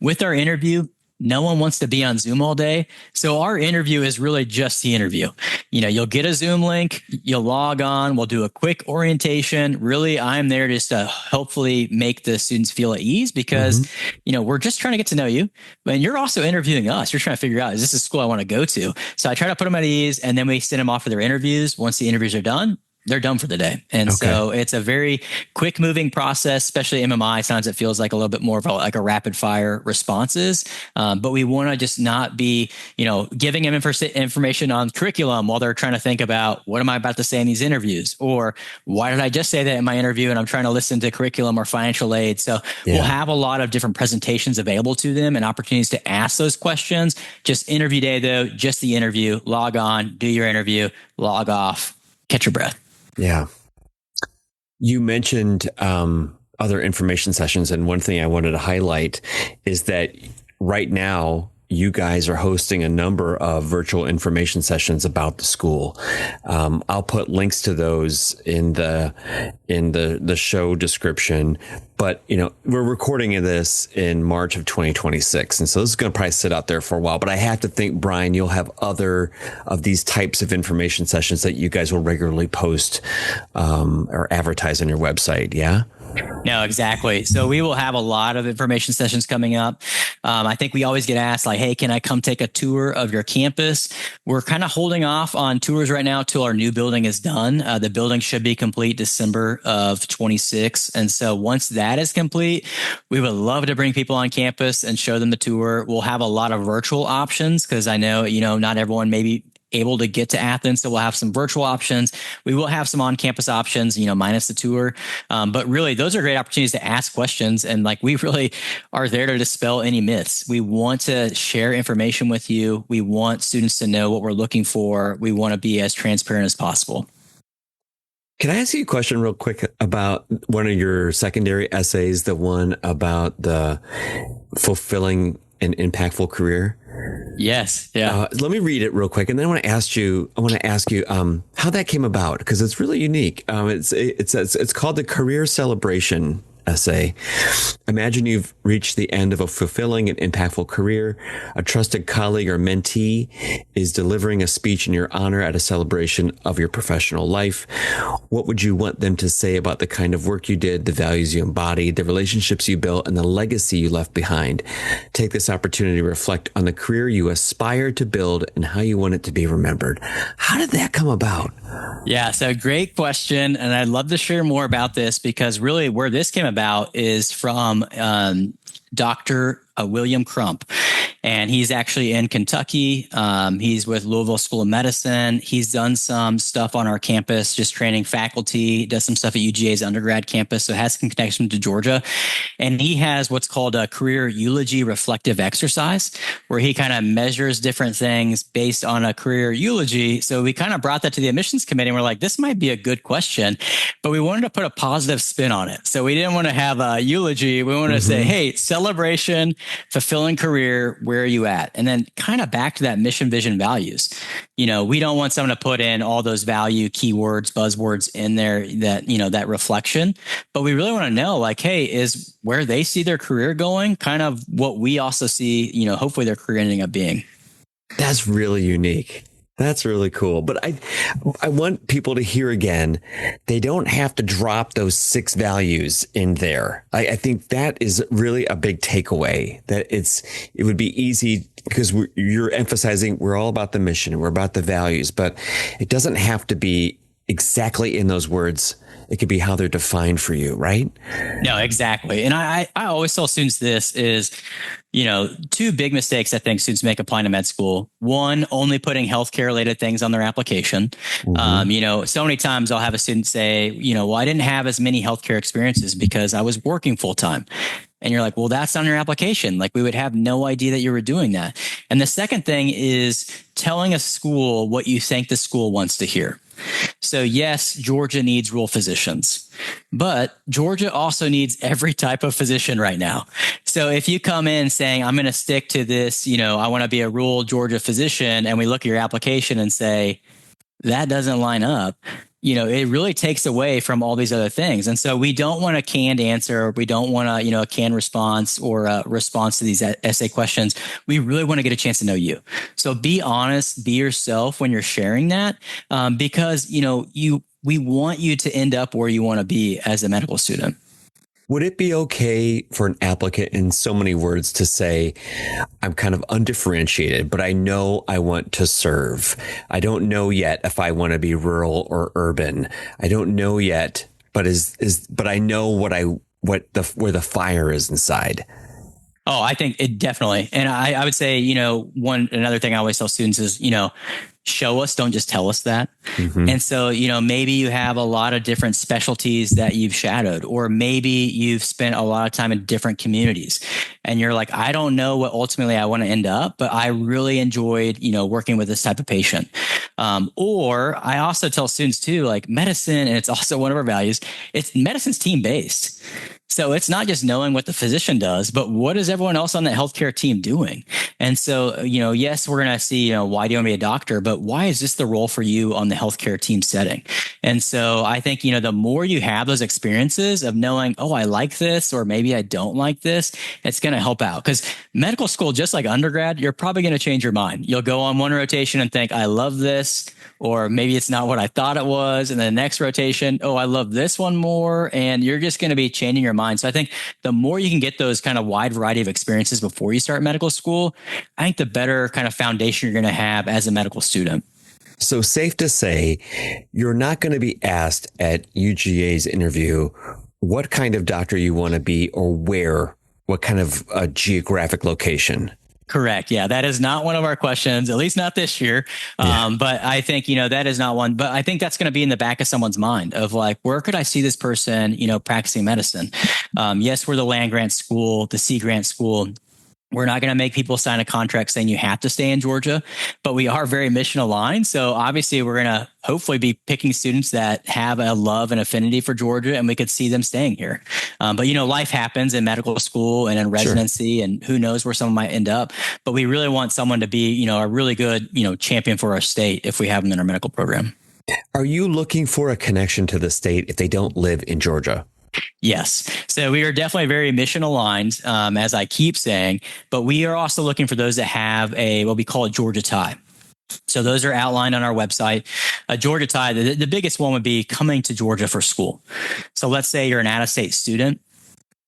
With our interview, no one wants to be on Zoom all day. So our interview is really just the interview. You'll get a Zoom link, you'll log on, we'll do a quick orientation. Really, I'm there just to hopefully make the students feel at ease because, we're just trying to get to know you. And you're also interviewing us. You're trying to figure out, is this a school I want to go to? So I try to put them at ease, and then we send them off for their interviews. Once the interviews are done, they're done for the day. And so it's a very quick moving process, especially MMI. Sometimes it feels like a little bit more of a rapid fire responses. But we want to just not be, giving them information on curriculum while they're trying to think about what am I about to say in these interviews? Or why did I just say that in my interview and I'm trying to listen to curriculum or financial aid? So we'll have a lot of different presentations available to them and opportunities to ask those questions. Just interview day though, just the interview, log on, do your interview, log off, catch your breath. Yeah. You mentioned other information sessions. And one thing I wanted to highlight is that right now, you guys are hosting a number of virtual information sessions about the school. I'll put links to those in the show description. But, we're recording this in March of 2026. And so this is going to probably sit out there for a while. But I have to think, Brian, you'll have other of these types of information sessions that you guys will regularly post or advertise on your website. Yeah? No, exactly. So we will have a lot of information sessions coming up. I think we always get asked like, hey, can I come take a tour of your campus? We're kind of holding off on tours right now till our new building is done. The building should be complete December of 26. And so once that is complete, we would love to bring people on campus and show them the tour. We'll have a lot of virtual options because I know, not everyone maybe able to get to Athens. So we'll have some virtual options. We will have some on-campus options, minus the tour. But really, those are great opportunities to ask questions. And we really are there to dispel any myths. We want to share information with you. We want students to know what we're looking for. We want to be as transparent as possible. Can I ask you a question real quick about one of your secondary essays, the one about the fulfilling an impactful career? Yes. Yeah. Let me read it real quick, and then I want to ask you how that came about because it's really unique. It's called the Career Celebration essay. Imagine you've reached the end of a fulfilling and impactful career. A trusted colleague or mentee is delivering a speech in your honor at a celebration of your professional life. What would you want them to say about the kind of work you did, the values you embodied, the relationships you built, and the legacy you left behind? Take this opportunity to reflect on the career you aspire to build and how you want it to be remembered. How did that come about? Yeah, so great question. And I'd love to share more about this because really where this came about is from Dr. William Crump. And he's actually in Kentucky. He's with Louisville School of Medicine. He's done some stuff on our campus, just training faculty, does some stuff at UGA's undergrad campus. So has some connection to Georgia. And he has what's called a career eulogy reflective exercise, where he kind of measures different things based on a career eulogy. So we kind of brought that to the admissions committee and we're like, this might be a good question, but we wanted to put a positive spin on it. So we didn't want to have a eulogy. We wanted to say, hey, celebration, fulfilling career. Where where are you at? And then kind of back to that mission, vision, values. We don't want someone to put in all those value keywords, buzzwords in there that, that reflection, but we really want to know like, hey, is where they see their career going kind of what we also see, hopefully their career ending up being. That's really unique. That's really cool. But I want people to hear again, they don't have to drop those 6 values in there. I think that is really a big takeaway, that it would be easy because you're emphasizing we're all about the mission and we're about the values, but it doesn't have to be exactly in those words. It could be how they're defined for you, right? No, exactly. And I always tell students this is, 2 big mistakes I think students make applying to med school. One, only putting healthcare related things on their application. Mm-hmm. So many times I'll have a student say, well, I didn't have as many healthcare experiences because I was working full time. And you're like, well, that's on your application. Like we would have no idea that you were doing that. And the second thing is telling a school what you think the school wants to hear. So yes, Georgia needs rural physicians, but Georgia also needs every type of physician right now. So if you come in saying, I'm going to stick to this, I want to be a rural Georgia physician, and we look at your application and say, that doesn't line up, it really takes away from all these other things. And so we don't want a canned answer. We don't want a canned response or a response to these essay questions. We really want to get a chance to know you. So be honest, be yourself when you're sharing that, because, we want you to end up where you want to be as a medical student. Would it be okay for an applicant in so many words to say, I'm kind of undifferentiated, but I know I want to serve. I don't know yet if I want to be rural or urban. I don't know yet, but but I know where the fire is inside. Oh, I think it definitely. And I would say, another thing I always tell students is, show us, don't just tell us that. Mm-hmm. And so, maybe you have a lot of different specialties that you've shadowed, or maybe you've spent a lot of time in different communities and you're like, I don't know what ultimately I want to end up, but I really enjoyed, working with this type of patient. Or I also tell students too, like medicine, and it's also one of our values, medicine's team-based. So it's not just knowing what the physician does, but what is everyone else on the healthcare team doing? And so, yes, we're going to see, why do you want to be a doctor, but why is this the role for you on the healthcare team setting? And so I think, the more you have those experiences of knowing, oh, I like this, or maybe I don't like this, it's going to help out. Because medical school, just like undergrad, you're probably going to change your mind. You'll go on one rotation and think, I love this, or maybe it's not what I thought it was. And then the next rotation, oh, I love this one more. And you're just going to be changing your mind. So I think the more you can get those kind of wide variety of experiences before you start medical school, I think the better kind of foundation you're going to have as a medical student. So safe to say, you're not going to be asked at UGA's interview what kind of doctor you want to be or what kind of geographic location. Correct. Yeah, that is not one of our questions, at least not this year. Yeah. But I think, that is not one. But I think that's going to be in the back of someone's mind of like, where could I see this person, practicing medicine? Yes, we're the land grant school, the Sea Grant school. We're not going to make people sign a contract saying you have to stay in Georgia, but we are very mission aligned. So obviously we're going to hopefully be picking students that have a love and affinity for Georgia, and we could see them staying here. But, life happens in medical school and in residency, sure, and who knows where someone might end up. But we really want someone to be, a really good, champion for our state if we have them in our medical program. Are you looking for a connection to the state if they don't live in Georgia? Yes. So we are definitely very mission aligned, as I keep saying, but we are also looking for those that have what we call a Georgia tie. So those are outlined on our website. A Georgia tie, the biggest one would be coming to Georgia for school. So let's say you're an out-of-state student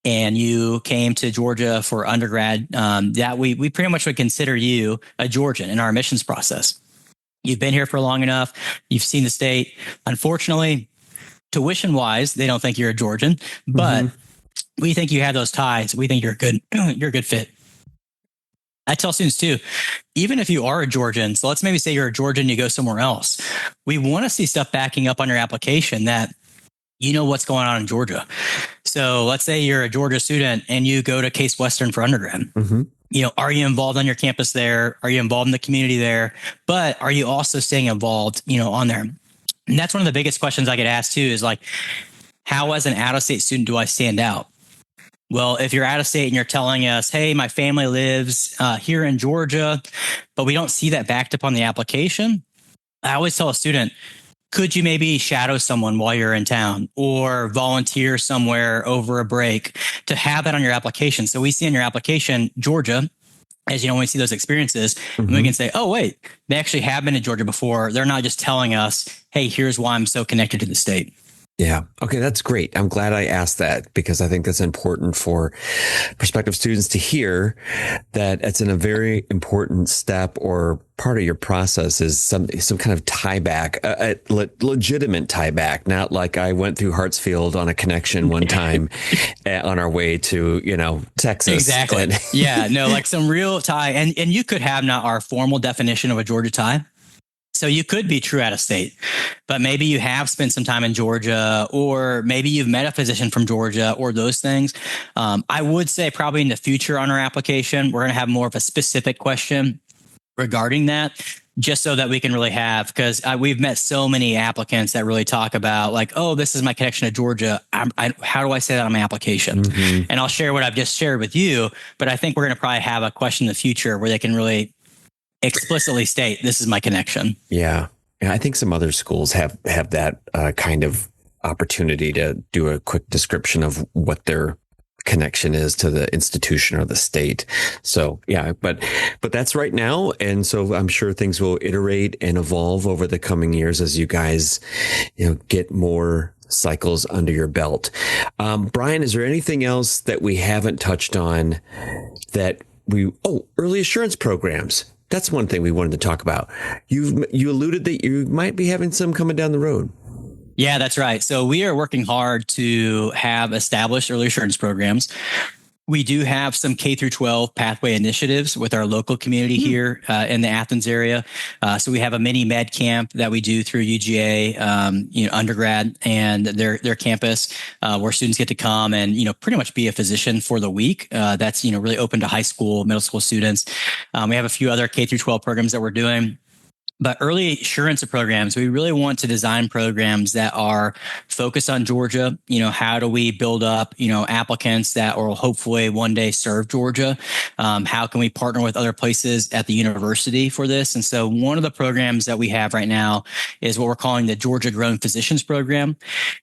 and you came to Georgia for undergrad, that we pretty much would consider you a Georgian in our admissions process. You've been here for long enough. You've seen the state. Unfortunately, tuition wise, they don't think you're a Georgian, but we think you have those ties. We think you're a good fit. I tell students too, even if you are a Georgian, so let's maybe say you're a Georgian, you go somewhere else. We want to see stuff backing up on your application that you know what's going on in Georgia. So let's say you're a Georgia student and you go to Case Western for undergrad. Mm-hmm. Are you involved on your campus there? Are you involved in the community there? But are you also staying involved, on there? And that's one of the biggest questions I get asked too is like, how as an out-of-state student do I stand out? Well, if you're out of state and you're telling us, hey, my family lives here in Georgia, but we don't see that backed up on the application, I always tell a student, could you maybe shadow someone while you're in town or volunteer somewhere over a break to have that on your application? So we see in your application, Georgia, as you know, when we see those experiences, and we can say, oh, wait, they actually have been to Georgia before. They're not just telling us, hey, here's why I'm so connected to the state. Yeah. Okay. That's great. I'm glad I asked that because I think that's important for prospective students to hear that it's in a very important step or part of your process is some kind of tie back, a legitimate tie back, not like I went through Hartsfield on a connection one time on our way to, Texas. Exactly. Yeah. No, like some real tie. And you could have not our formal definition of a Georgia tie. So you could be true out of state, but maybe you have spent some time in Georgia, or maybe you've met a physician from Georgia, or those things. I would say probably in the future on our application, we're going to have more of a specific question regarding that, just so that we can really have, because we've met so many applicants that really talk about like, oh, this is my connection to Georgia. How do I say that on my application? And I'll share what I've just shared with you, but I think we're going to probably have a question in the future where they can really explicitly state, this is my connection. Yeah. I think some other schools have that kind of opportunity to do a quick description of what their connection is to the institution or the state. So yeah, but that's right now. And so I'm sure things will iterate and evolve over the coming years as you guys, get more cycles under your belt. Brian, is there anything else that we haven't touched on that early assurance programs? That's one thing we wanted to talk about. You alluded that you might be having some coming down the road. Yeah, that's right. So we are working hard to have established early assurance programs. We do have some K through 12 pathway initiatives with our local community here in the Athens area. So we have a mini med camp that we do through UGA, undergrad and their campus, where students get to come and, pretty much be a physician for the week. That's, really open to high school, middle school students. We have a few other K through 12 programs that we're doing. But early assurance programs, we really want to design programs that are focused on Georgia. How do we build up, applicants that will hopefully one day serve Georgia? How can we partner with other places at the university for this? And so one of the programs that we have right now is what we're calling the Georgia Grown Physicians Program.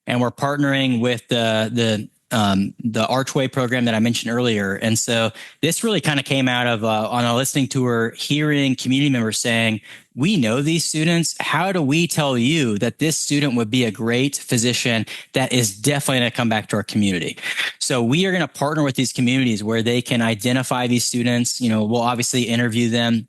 And we're partnering with the Archway program that I mentioned earlier. And so this really kind of came out of on a listening tour, hearing community members saying, we know these students. How do we tell you that this student would be a great physician that is definitely going to come back to our community? So we are going to partner with these communities where they can identify these students. We'll obviously interview them,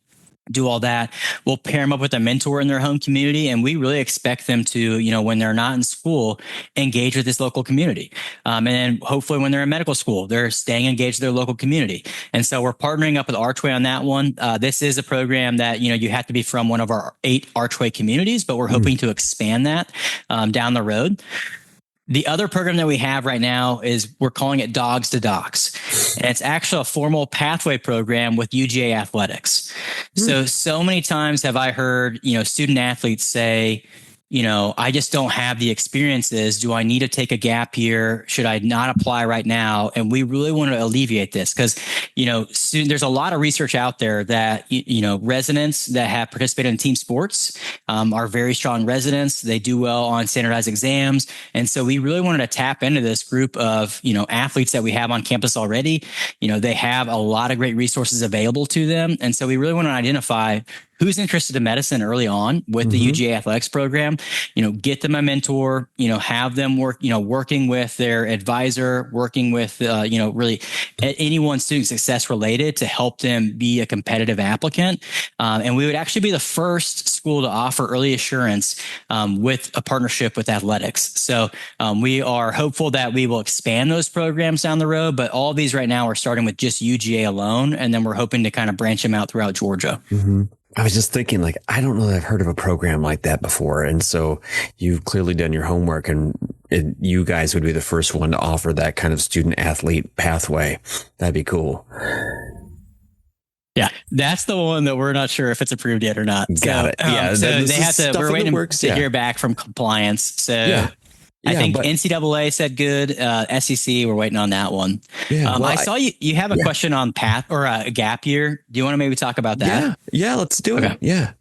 do all that. We'll pair them up with a mentor in their home community. And we really expect them to, when they're not in school, engage with this local community. And then hopefully when they're in medical school, they're staying engaged with their local community. And so we're partnering up with Archway on that one. This is a program that, you have to be from one of our 8 Archway communities, but we're hoping to expand that down the road. The other program that we have right now is we're calling it Dogs to Docs. And it's actually a formal pathway program with UGA athletics. So many times have I heard, student athletes say, I just don't have the experiences. Do I need to take a gap year? Should I not apply right now? And we really want to alleviate this because, there's a lot of research out there that, residents that have participated in team sports are very strong residents. They do well on standardized exams. And so we really wanted to tap into this group of, athletes that we have on campus already. They have a lot of great resources available to them. And so we really want to identify who's interested in medicine early on with the UGA athletics program, get them a mentor, have them work, working with their advisor, working with, really anyone student success related to help them be a competitive applicant. And we would actually be the first school to offer early assurance with a partnership with athletics. So we are hopeful that we will expand those programs down the road, but all of these right now are starting with just UGA alone. And then we're hoping to kind of branch them out throughout Georgia. I was just thinking, I don't know that I've heard of a program like that before. And so you've clearly done your homework and you guys would be the first one to offer that kind of student athlete pathway. That'd be cool. Yeah, that's the one that we're not sure if it's approved yet or not. Got it. Yeah. So they have to, we're waiting to hear back from compliance. So I think NCAA said good. SEC, we're waiting on that one. Yeah, I saw you have a question on path or a gap year. Do you want to maybe talk about that? Yeah, let's do it. Yeah.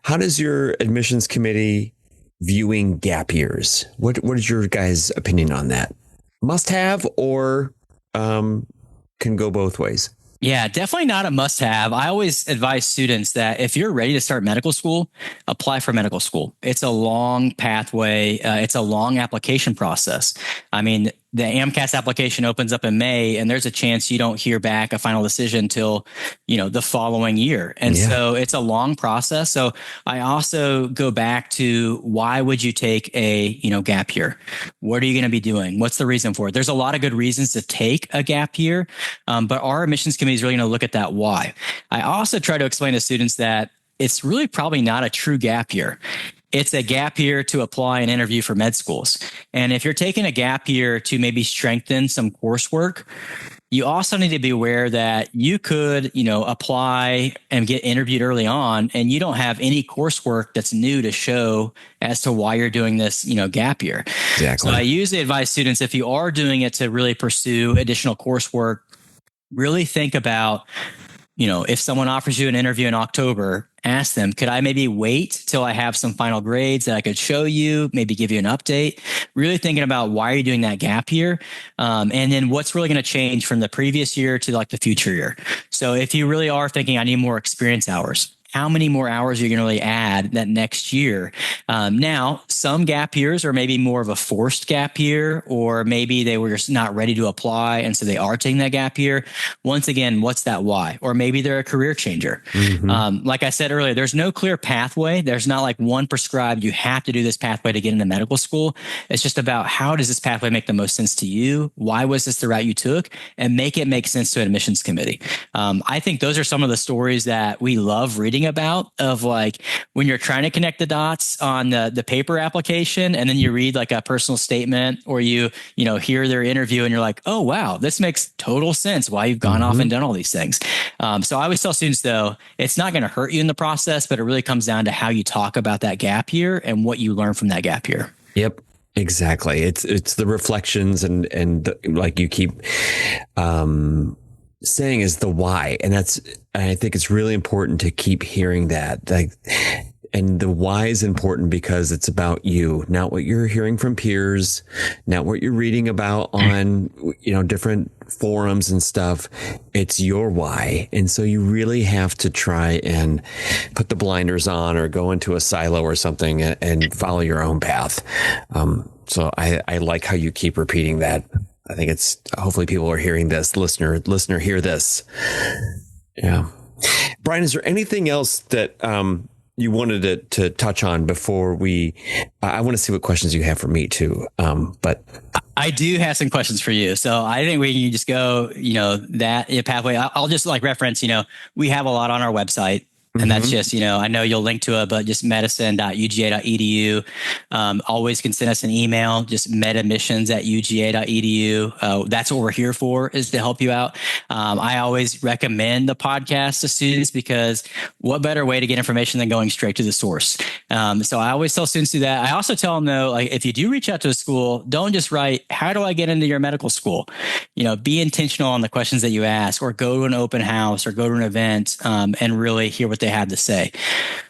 How does your admissions committee viewing gap years? What is your guys' opinion on that? Must have or can go both ways? Yeah, definitely not a must have. I always advise students that if you're ready to start medical school, apply for medical school. It's a long pathway. It's a long application process. I mean, the AMCAS application opens up in May, and there's a chance you don't hear back a final decision till, the following year. And so it's a long process. So I also go back to why would you take a, gap year? What are you going to be doing? What's the reason for it? There's a lot of good reasons to take a gap year, but our admissions committee is really going to look at that why. I also try to explain to students that it's really probably not a true gap year. It's a gap year to apply and interview for med schools. And if you're taking a gap year to maybe strengthen some coursework, you also need to be aware that you could, apply and get interviewed early on, and you don't have any coursework that's new to show as to why you're doing this, gap year. Exactly. So I usually advise students, if you are doing it to really pursue additional coursework, really think about, if someone offers you an interview in October, ask them, could I maybe wait till I have some final grades that I could show you, maybe give you an update? Really thinking about why are you doing that gap year? And then what's really going to change from the previous year to like the future year. So if you really are thinking I need more experience hours, how many more hours are you going to really add that next year? Now, some gap years are maybe more of a forced gap year, or maybe they were just not ready to apply, and so they are taking that gap year. Once again, what's that why? Or maybe they're a career changer. Mm-hmm. Like I said earlier, there's no clear pathway. There's not like one prescribed, you have to do this pathway to get into medical school. It's just about how does this pathway make the most sense to you? Why was this the route you took? And make it make sense to an admissions committee. I think those are some of the stories that we love reading about, of like when you're trying to connect the dots on the paper application, and then you read like a personal statement, or you hear their interview and you're like, oh wow, this makes total sense why you've gone off and done all these things. So I always tell students though, it's not going to hurt you in the process, but it really comes down to how you talk about that gap year and what you learn from that gap year. Yep. Exactly. It's the reflections and like you keep saying is the why. And I think it's really important to keep hearing that. And the why is important because it's about you, not what you're hearing from peers, not what you're reading about on, different forums and stuff. It's your why. And so you really have to try and put the blinders on or go into a silo or something and follow your own path. So I like how you keep repeating that. I think it's hopefully people are hearing this. Listener, hear this. Yeah. Brian, is there anything else that you wanted to touch on before I want to see what questions you have for me too. But I do have some questions for you. So I think we can just go, that pathway. I'll just like reference, we have a lot on our website. And that's just, I know you'll link to it, but just medicine.uga.edu. Always can send us an email, just medadmissions@uga.edu. That's what we're here for, is to help you out. I always recommend the podcast to students because what better way to get information than going straight to the source? So I always tell students to do that. I also tell them though, like if you do reach out to a school, don't just write, how do I get into your medical school? Be intentional on the questions that you ask, or go to an open house or go to an event and really hear what they had to say.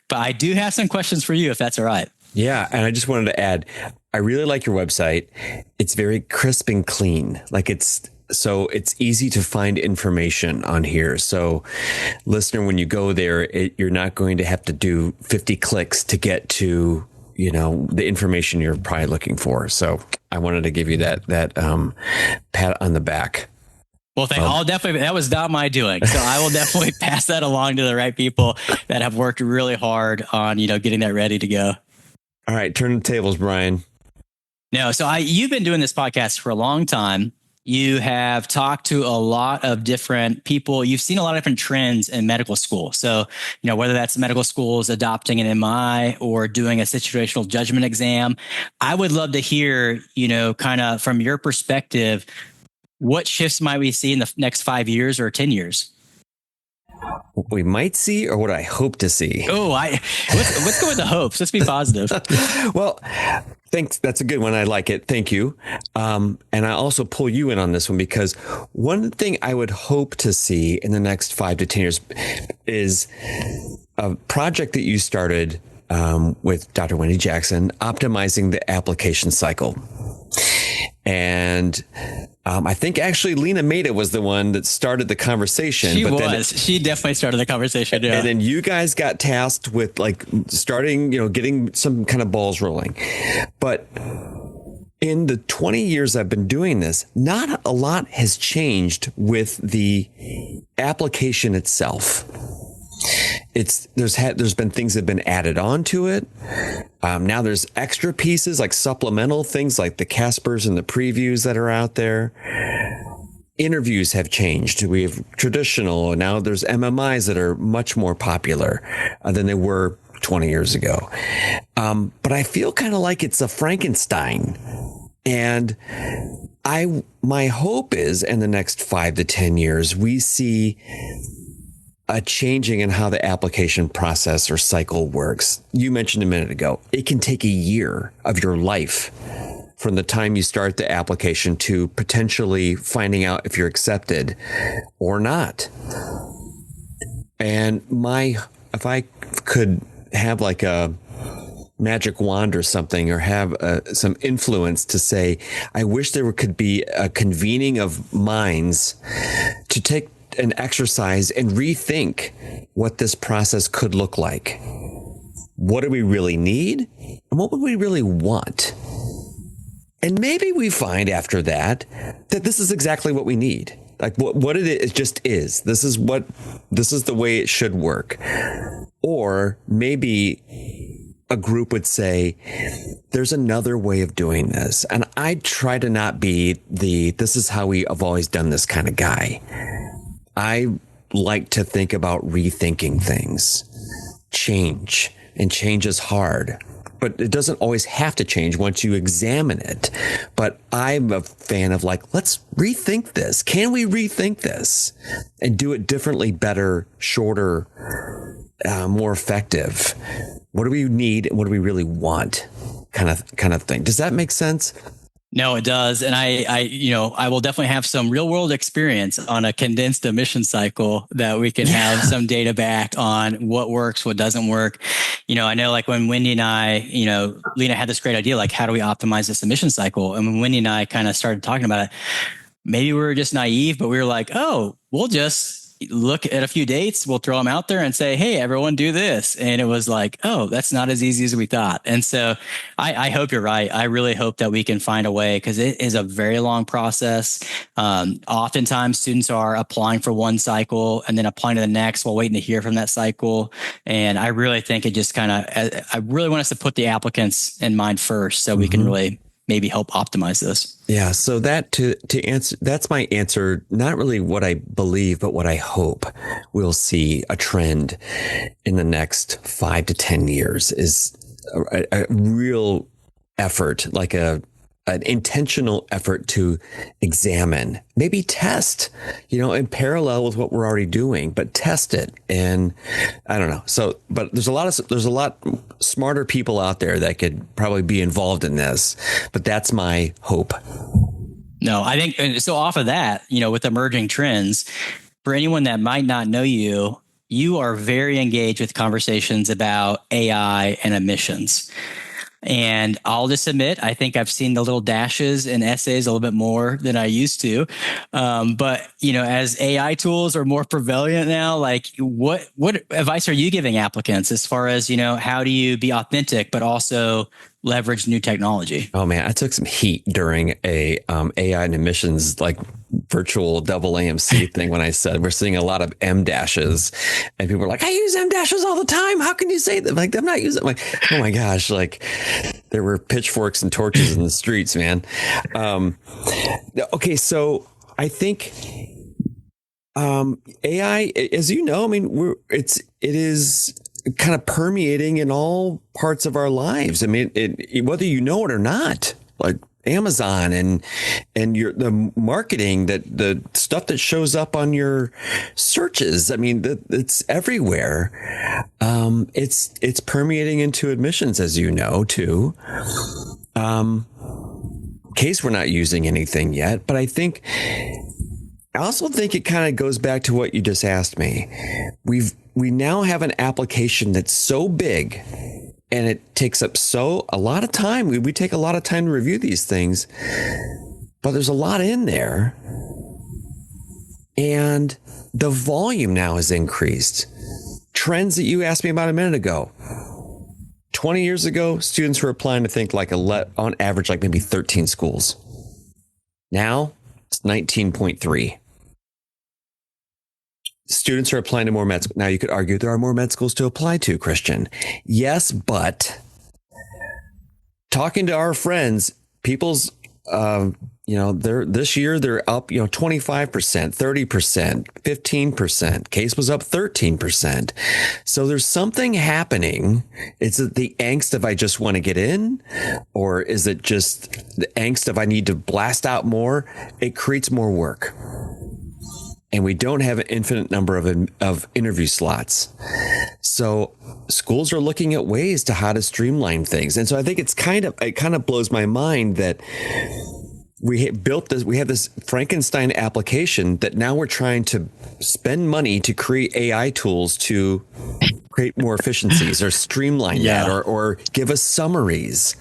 But I do have some questions for you, if that's all right. Yeah. And I just wanted to add, I really like your website. It's very crisp and clean. Like it's easy to find information on here. So listener, when you go there, you're not going to have to do 50 clicks to get to, the information you're probably looking for. So I wanted to give you that pat on the back. Well, I'll definitely, that was not my doing. So I will definitely pass that along to the right people that have worked really hard on, getting that ready to go. All right. Turn the tables, Brian. No. So you've been doing this podcast for a long time. You have talked to a lot of different people. You've seen a lot of different trends in medical school. So, whether that's medical schools adopting an MI or doing a situational judgment exam, I would love to hear, kind of from your perspective, what shifts might we see in the next 5 years or 10 years? What we might see, or what I hope to see? Oh, let's go with the hopes. Let's be positive. Well, Thanks. That's a good one. I like it. Thank you. And I also pull you in on this one because one thing I would hope to see in the next 5 to 10 years is a project that you started with Dr. Wendy Jackson, optimizing the application cycle. And I think actually Lena Maida was the one that started the conversation. She definitely started the conversation. Yeah. And then you guys got tasked with like starting, getting some kind of balls rolling. But in the 20 years I've been doing this, not a lot has changed with the application itself. There's been things that have been added on to it. Now there's extra pieces like supplemental things like the Caspers and the previews that are out there. Interviews have changed. We have traditional, and now there's MMIs that are much more popular than they were 20 years ago. But I feel kind of like it's a Frankenstein. And my hope is in the next 5 to 10 years, we see a changing in how the application process or cycle works. You mentioned a minute ago, it can take a year of your life from the time you start the application to potentially finding out if you're accepted or not. And if I could have like a magic wand or something, or have some influence to say, I wish there could be a convening of minds to take an exercise and rethink what this process could look like. What do we really need? And what would we really want? And maybe we find after that this is exactly what we need. Like what it just is. This is the way it should work. Or maybe a group would say, there's another way of doing this. And I try to not be this is how we have always done this kind of guy. I like to think about rethinking things. Change is hard, but it doesn't always have to change once you examine it. But I'm a fan of let's rethink this. Can we rethink this and do it differently, better, shorter, more effective? What do we need and what do we really want? Kind of thing. Does that make sense? No, it does. And I will definitely have some real world experience on a condensed emission cycle that we can have some data back on what works, what doesn't work. I know when Wendy and I, Lena had this great idea, how do we optimize this emission cycle? And when Wendy and I kind of started talking about it, maybe we were just naive, but we were like, oh, we'll just look at a few dates, we'll throw them out there and say, hey, everyone do this. And it was like, oh, that's not as easy as we thought. And so I hope you're right. I really hope that we can find a way, because it is a very long process. Oftentimes students are applying for one cycle and then applying to the next while waiting to hear from that cycle. And I really think it just I really want us to put the applicants in mind first, so we can really maybe help optimize this. Yeah. So that to answer, that's my answer. Not really what I believe, but what I hope we'll see a trend in the next 5 to 10 years is a real effort, like an intentional effort to examine, maybe test, in parallel with what we're already doing, but test it. And I don't know. So, but there's a lot smarter people out there that could probably be involved in this, but that's my hope. No, I think so. Off of that, with emerging trends, for anyone that might not know you, you are very engaged with conversations about AI and emissions. And I'll just admit, I think I've seen the little dashes in essays a little bit more than I used to. But, as AI tools are more prevalent now, what advice are you giving applicants as far as, how do you be authentic, but also leverage new technology? Oh man, I took some heat during a AI and emissions virtual double AMC thing when I said we're seeing a lot of M dashes, and people were like, I use M dashes all the time. How can you say that? I'm not using it. Oh my gosh, there were pitchforks and torches in the streets, man. Okay, so I think AI, as you know, it is kind of permeating in all parts of our lives. Whether you know it or not, Amazon and the marketing, the stuff that shows up on your searches. It's everywhere. It's permeating into admissions, as you know, too. Case we're not using anything yet, but I also think it kind of goes back to what you just asked me. We now have an application that's so big and it takes up a lot of time. We take a lot of time to review these things, but there's a lot in there. And the volume now has increased. Trends that you asked me about a minute ago. 20 years ago, students were applying to think on average, like maybe 13 schools. Now it's 19.3. Students are applying to more med schools. Now you could argue there are more med schools to apply to, Christian. Yes, but talking to our friends, people's, this year they're up, 25%, 30%, 15%. Case was up 13%. So there's something happening. Is it the angst of I just want to get in? Or is it just the angst of I need to blast out more? It creates more work. And we don't have an infinite number of interview slots. So schools are looking at ways to how to streamline things. And so I think it kind of blows my mind that we have this Frankenstein application that now we're trying to spend money to create AI tools to create more efficiencies or streamline that or give us summaries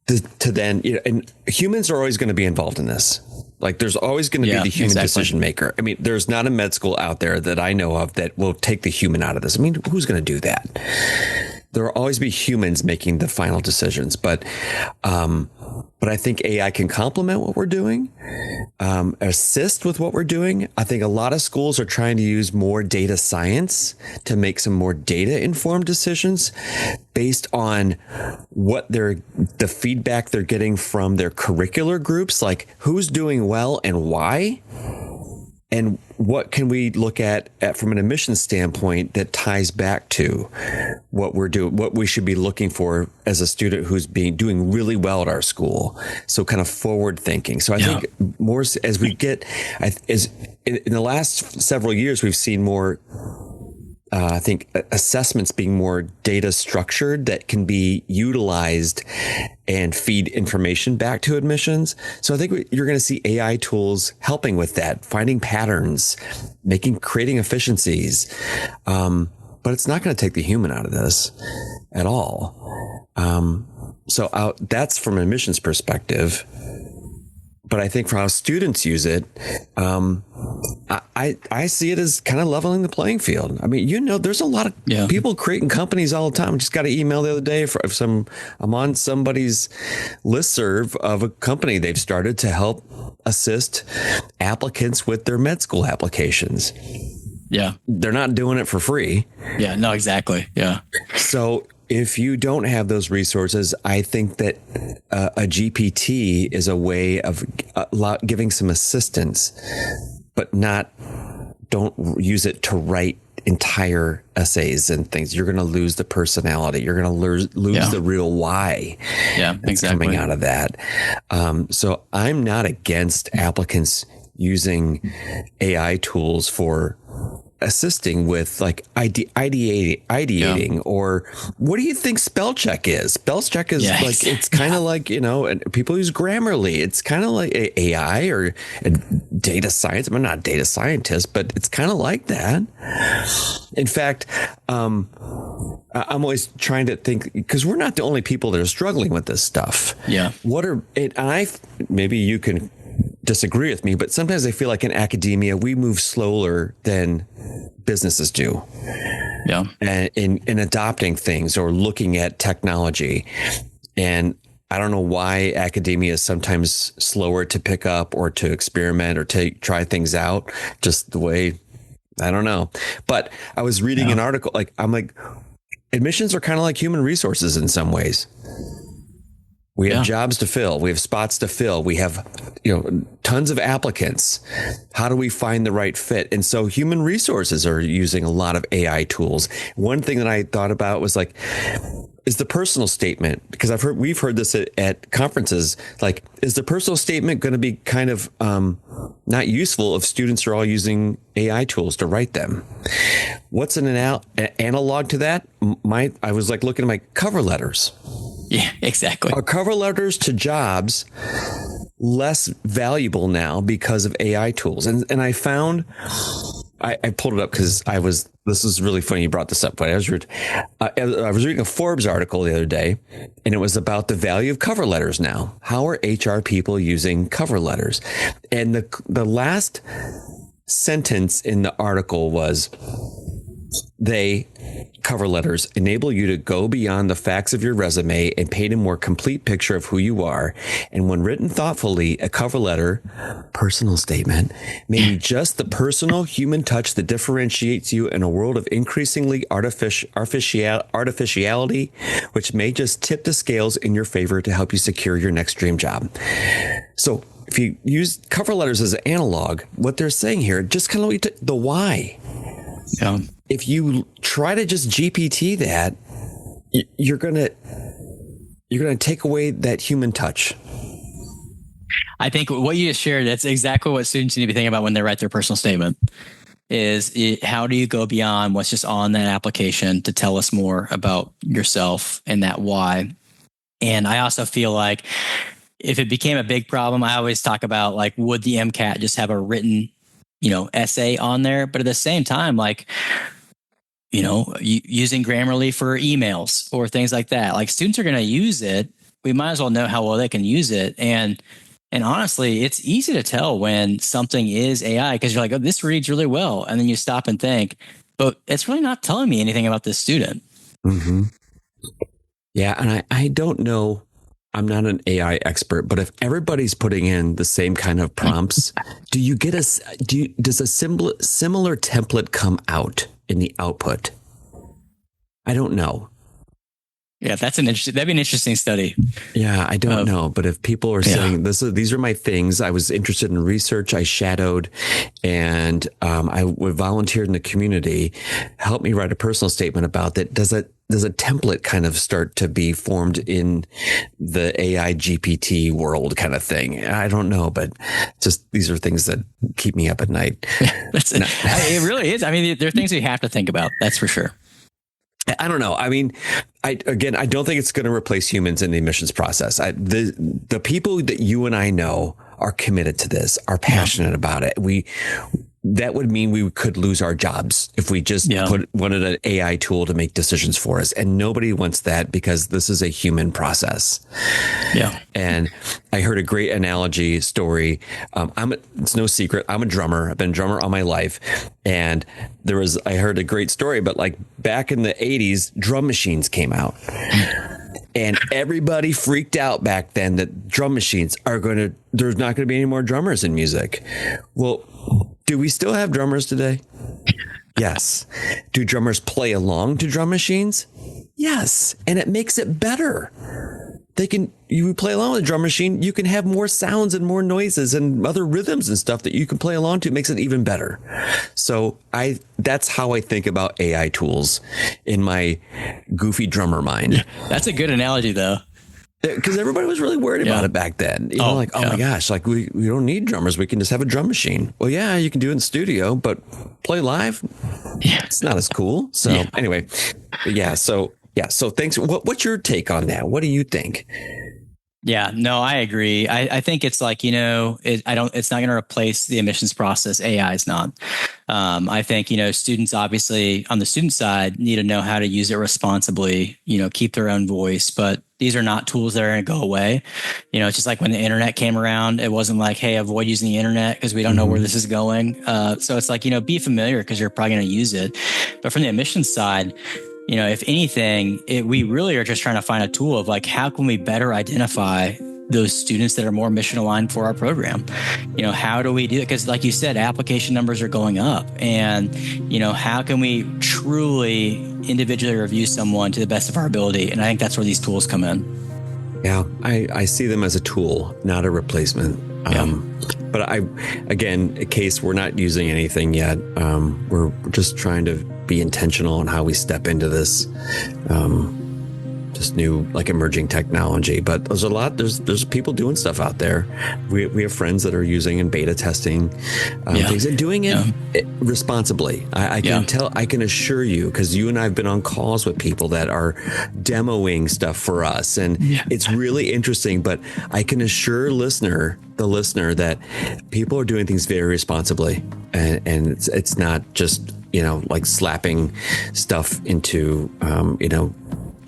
to then, and humans are always going to be involved in this. Like there's always going to be the human decision maker. I mean, there's not a med school out there that I know of that will take the human out of this. I mean, who's going to do that? There will always be humans making the final decisions, but I think AI can complement what we're doing, assist with what we're doing. I think a lot of schools are trying to use more data science to make some more data informed decisions based on the feedback they're getting from their curricular groups, like who's doing well and why. And what can we look at from an admissions standpoint that ties back to what we're doing, what we should be looking for as a student who's doing really well at our school. So kind of forward thinking. So I think more as we get, in the last several years, we've seen more, I think assessments being more data structured that can be utilized and feed information back to admissions. So I think you're going to see AI tools helping with that, finding patterns, creating efficiencies. But it's not going to take the human out of this at all. So that's from an admissions perspective. But I think for how students use it, I see it as kind of leveling the playing field. I mean, there's a lot of people creating companies all the time. I just got an email the other day I'm on somebody's listserv of a company they've started to help assist applicants with their med school applications. Yeah. They're not doing it for free. Yeah, no, exactly. Yeah. So if you don't have those resources, I think that a GPT is a way of giving some assistance, but don't use it to write entire essays and things. You're going to lose the personality. You're going to lose the real why that's coming out of that. So I'm not against applicants using AI tools for assisting with like ideating or what do you think spell check is? Spell check is it's kind of like, and people use Grammarly. It's kind of like AI or data science. I'm not a data scientist, but it's kind of like that. In fact, I'm always trying to think, because we're not the only people that are struggling with this stuff. Yeah. Maybe you can disagree with me, but sometimes I feel like in academia, we move slower than businesses do. Yeah. And in adopting things or looking at technology. And I don't know why academia is sometimes slower to pick up or to experiment or try things out, just the way, I don't know. But I was reading an article, admissions are kind of like human resources in some ways. We have jobs to fill. We have spots to fill. We have, tons of applicants. How do we find the right fit? And so human resources are using a lot of AI tools. One thing that I thought about was is the personal statement, because we've heard this at conferences, is the personal statement going to be kind of not useful if students are all using AI tools to write them? What's an analog to that? I was looking at my cover letters. Yeah, exactly. Are cover letters to jobs less valuable now because of AI tools? And I found, I pulled it up because this is really funny you brought this up, but I was reading a Forbes article the other day, and it was about the value of cover letters now. How are HR people using cover letters? And the last sentence in the article was, cover letters enable you to go beyond the facts of your resume and paint a more complete picture of who you are. And when written thoughtfully, a cover letter, personal statement, may be just the personal human touch that differentiates you in a world of increasingly artificiality, which may just tip the scales in your favor to help you secure your next dream job. So if you use cover letters as an analog, what they're saying here, just kind of look at the why. Yeah. If you try to just GPT that, you're gonna take away that human touch. I think what you just shared, that's exactly what students need to be thinking about when they write their personal statement. How do you go beyond what's just on that application to tell us more about yourself and that why? And I also feel like if it became a big problem, I always talk about like, would the MCAT just have a written, essay on there? But at the same time, like, using Grammarly for emails or things like that, like students are going to use it. We might as well know how well they can use it. And honestly, it's easy to tell when something is AI because you're like, oh, this reads really well. And then you stop and think, but it's really not telling me anything about this student. Mm-hmm. Yeah. And I don't know. I'm not an AI expert, but if everybody's putting in the same kind of prompts, does a similar template come out in the output? I don't know. Yeah, that'd be an interesting study. Yeah, I don't know. But if people are saying these are my things, I was interested in research, I shadowed, and I would volunteer in the community, help me write a personal statement about that. Does a template kind of start to be formed in the AI GPT world kind of thing? I don't know, but just these are things that keep me up at night. It really is. I mean, there are things you have to think about. That's for sure. I don't know. I mean, I don't think it's going to replace humans in the admissions process. The people that you and I know are committed to this, are passionate about it. That would mean we could lose our jobs if we just wanted an AI tool to make decisions for us. And nobody wants that because this is a human process. Yeah. And I heard a great analogy story. It's no secret, I'm a drummer. I've been a drummer all my life. And I heard a great story, but like back in the 80s, drum machines came out. And everybody freaked out back then that drum machines there's not going to be any more drummers in music. Well, do we still have drummers today? Yes. Do drummers play along to drum machines? Yes. And it makes it better. You play along with a drum machine, you can have more sounds and more noises and other rhythms and stuff that you can play along to. It makes it even better. So that's how I think about AI tools in my goofy drummer mind. That's a good analogy though. Because everybody was really worried about it back then. Oh my gosh, like we don't need drummers. We can just have a drum machine. Well, yeah, you can do it in studio, but play live, it's not as cool. So anyway, so thanks. What's your take on that? What do you think? Yeah, no, I agree. I think it's like, it's not going to replace the admissions process. AI is not. I think, students obviously on the student side need to know how to use it responsibly, keep their own voice, but these are not tools that are going to go away. It's just like when the internet came around, it wasn't like, hey, avoid using the internet because we don't know where this is going. So it's like, be familiar because you're probably going to use it. But from the admissions side, if anything, we really are just trying to find a tool of like, how can we better identify those students that are more mission aligned for our program? How do we do it? Because like you said, application numbers are going up, and, how can we truly individually review someone to the best of our ability? And I think that's where these tools come in. Yeah, I see them as a tool, not a replacement. But in case we're not using anything yet, we're just trying to be intentional on how we step into this. just new like emerging technology. But there's people doing stuff out there. We have friends that are using and beta testing things and doing it responsibly. I can assure you, because you and I have been on calls with people that are demoing stuff for us, and it's really interesting. But I can assure the listener that people are doing things very responsibly, and it's not just like slapping stuff into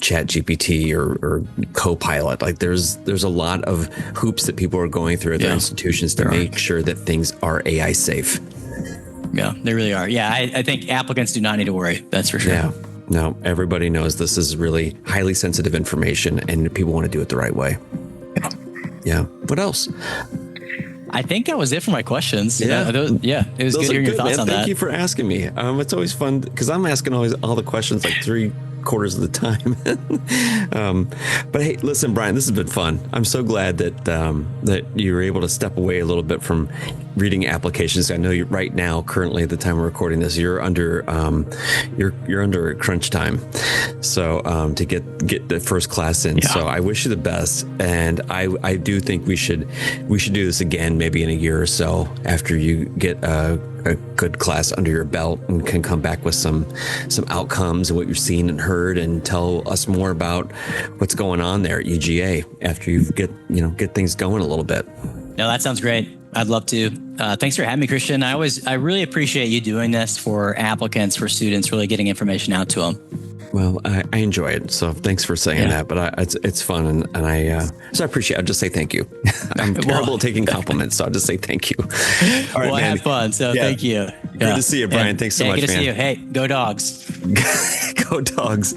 Chat GPT or Copilot. Like there's a lot of hoops that people are going through at their institutions to make sure that things are AI safe. Yeah, they really are. Yeah, I think applicants do not need to worry. That's for sure. Yeah. No, everybody knows this is really highly sensitive information, and people want to do it the right way. Yeah. What else? I think that was it for my questions. Yeah. It was good hearing your thoughts on that. Thank you for asking me. It's always fun because I'm asking all the questions like 3/4 of the time. But hey, listen, Brian, this has been fun. I'm so glad that you were able to step away a little bit from reading applications. I know you right now, currently at the time we're recording this, you're under crunch time. So to get the first class in. Yeah. So I wish you the best, and I do think we should do this again maybe in a year or so after you get a good class under your belt and can come back with some outcomes and what you've seen and heard, and tell us more about what's going on there at UGA after you get things going a little bit. No, that sounds great. I'd love to. Thanks for having me, Christian. I really appreciate you doing this for applicants, for students, really getting information out to them. Well, I enjoy it. So thanks for saying that, but it's fun. And I appreciate it. I'll just say thank you. I'm terrible at taking compliments, so I'll just say thank you. All right, man. Have fun. So thank you. Good to see you, Brian. Thanks so much, man. Good to see you. Hey, go Dogs. Go Dogs.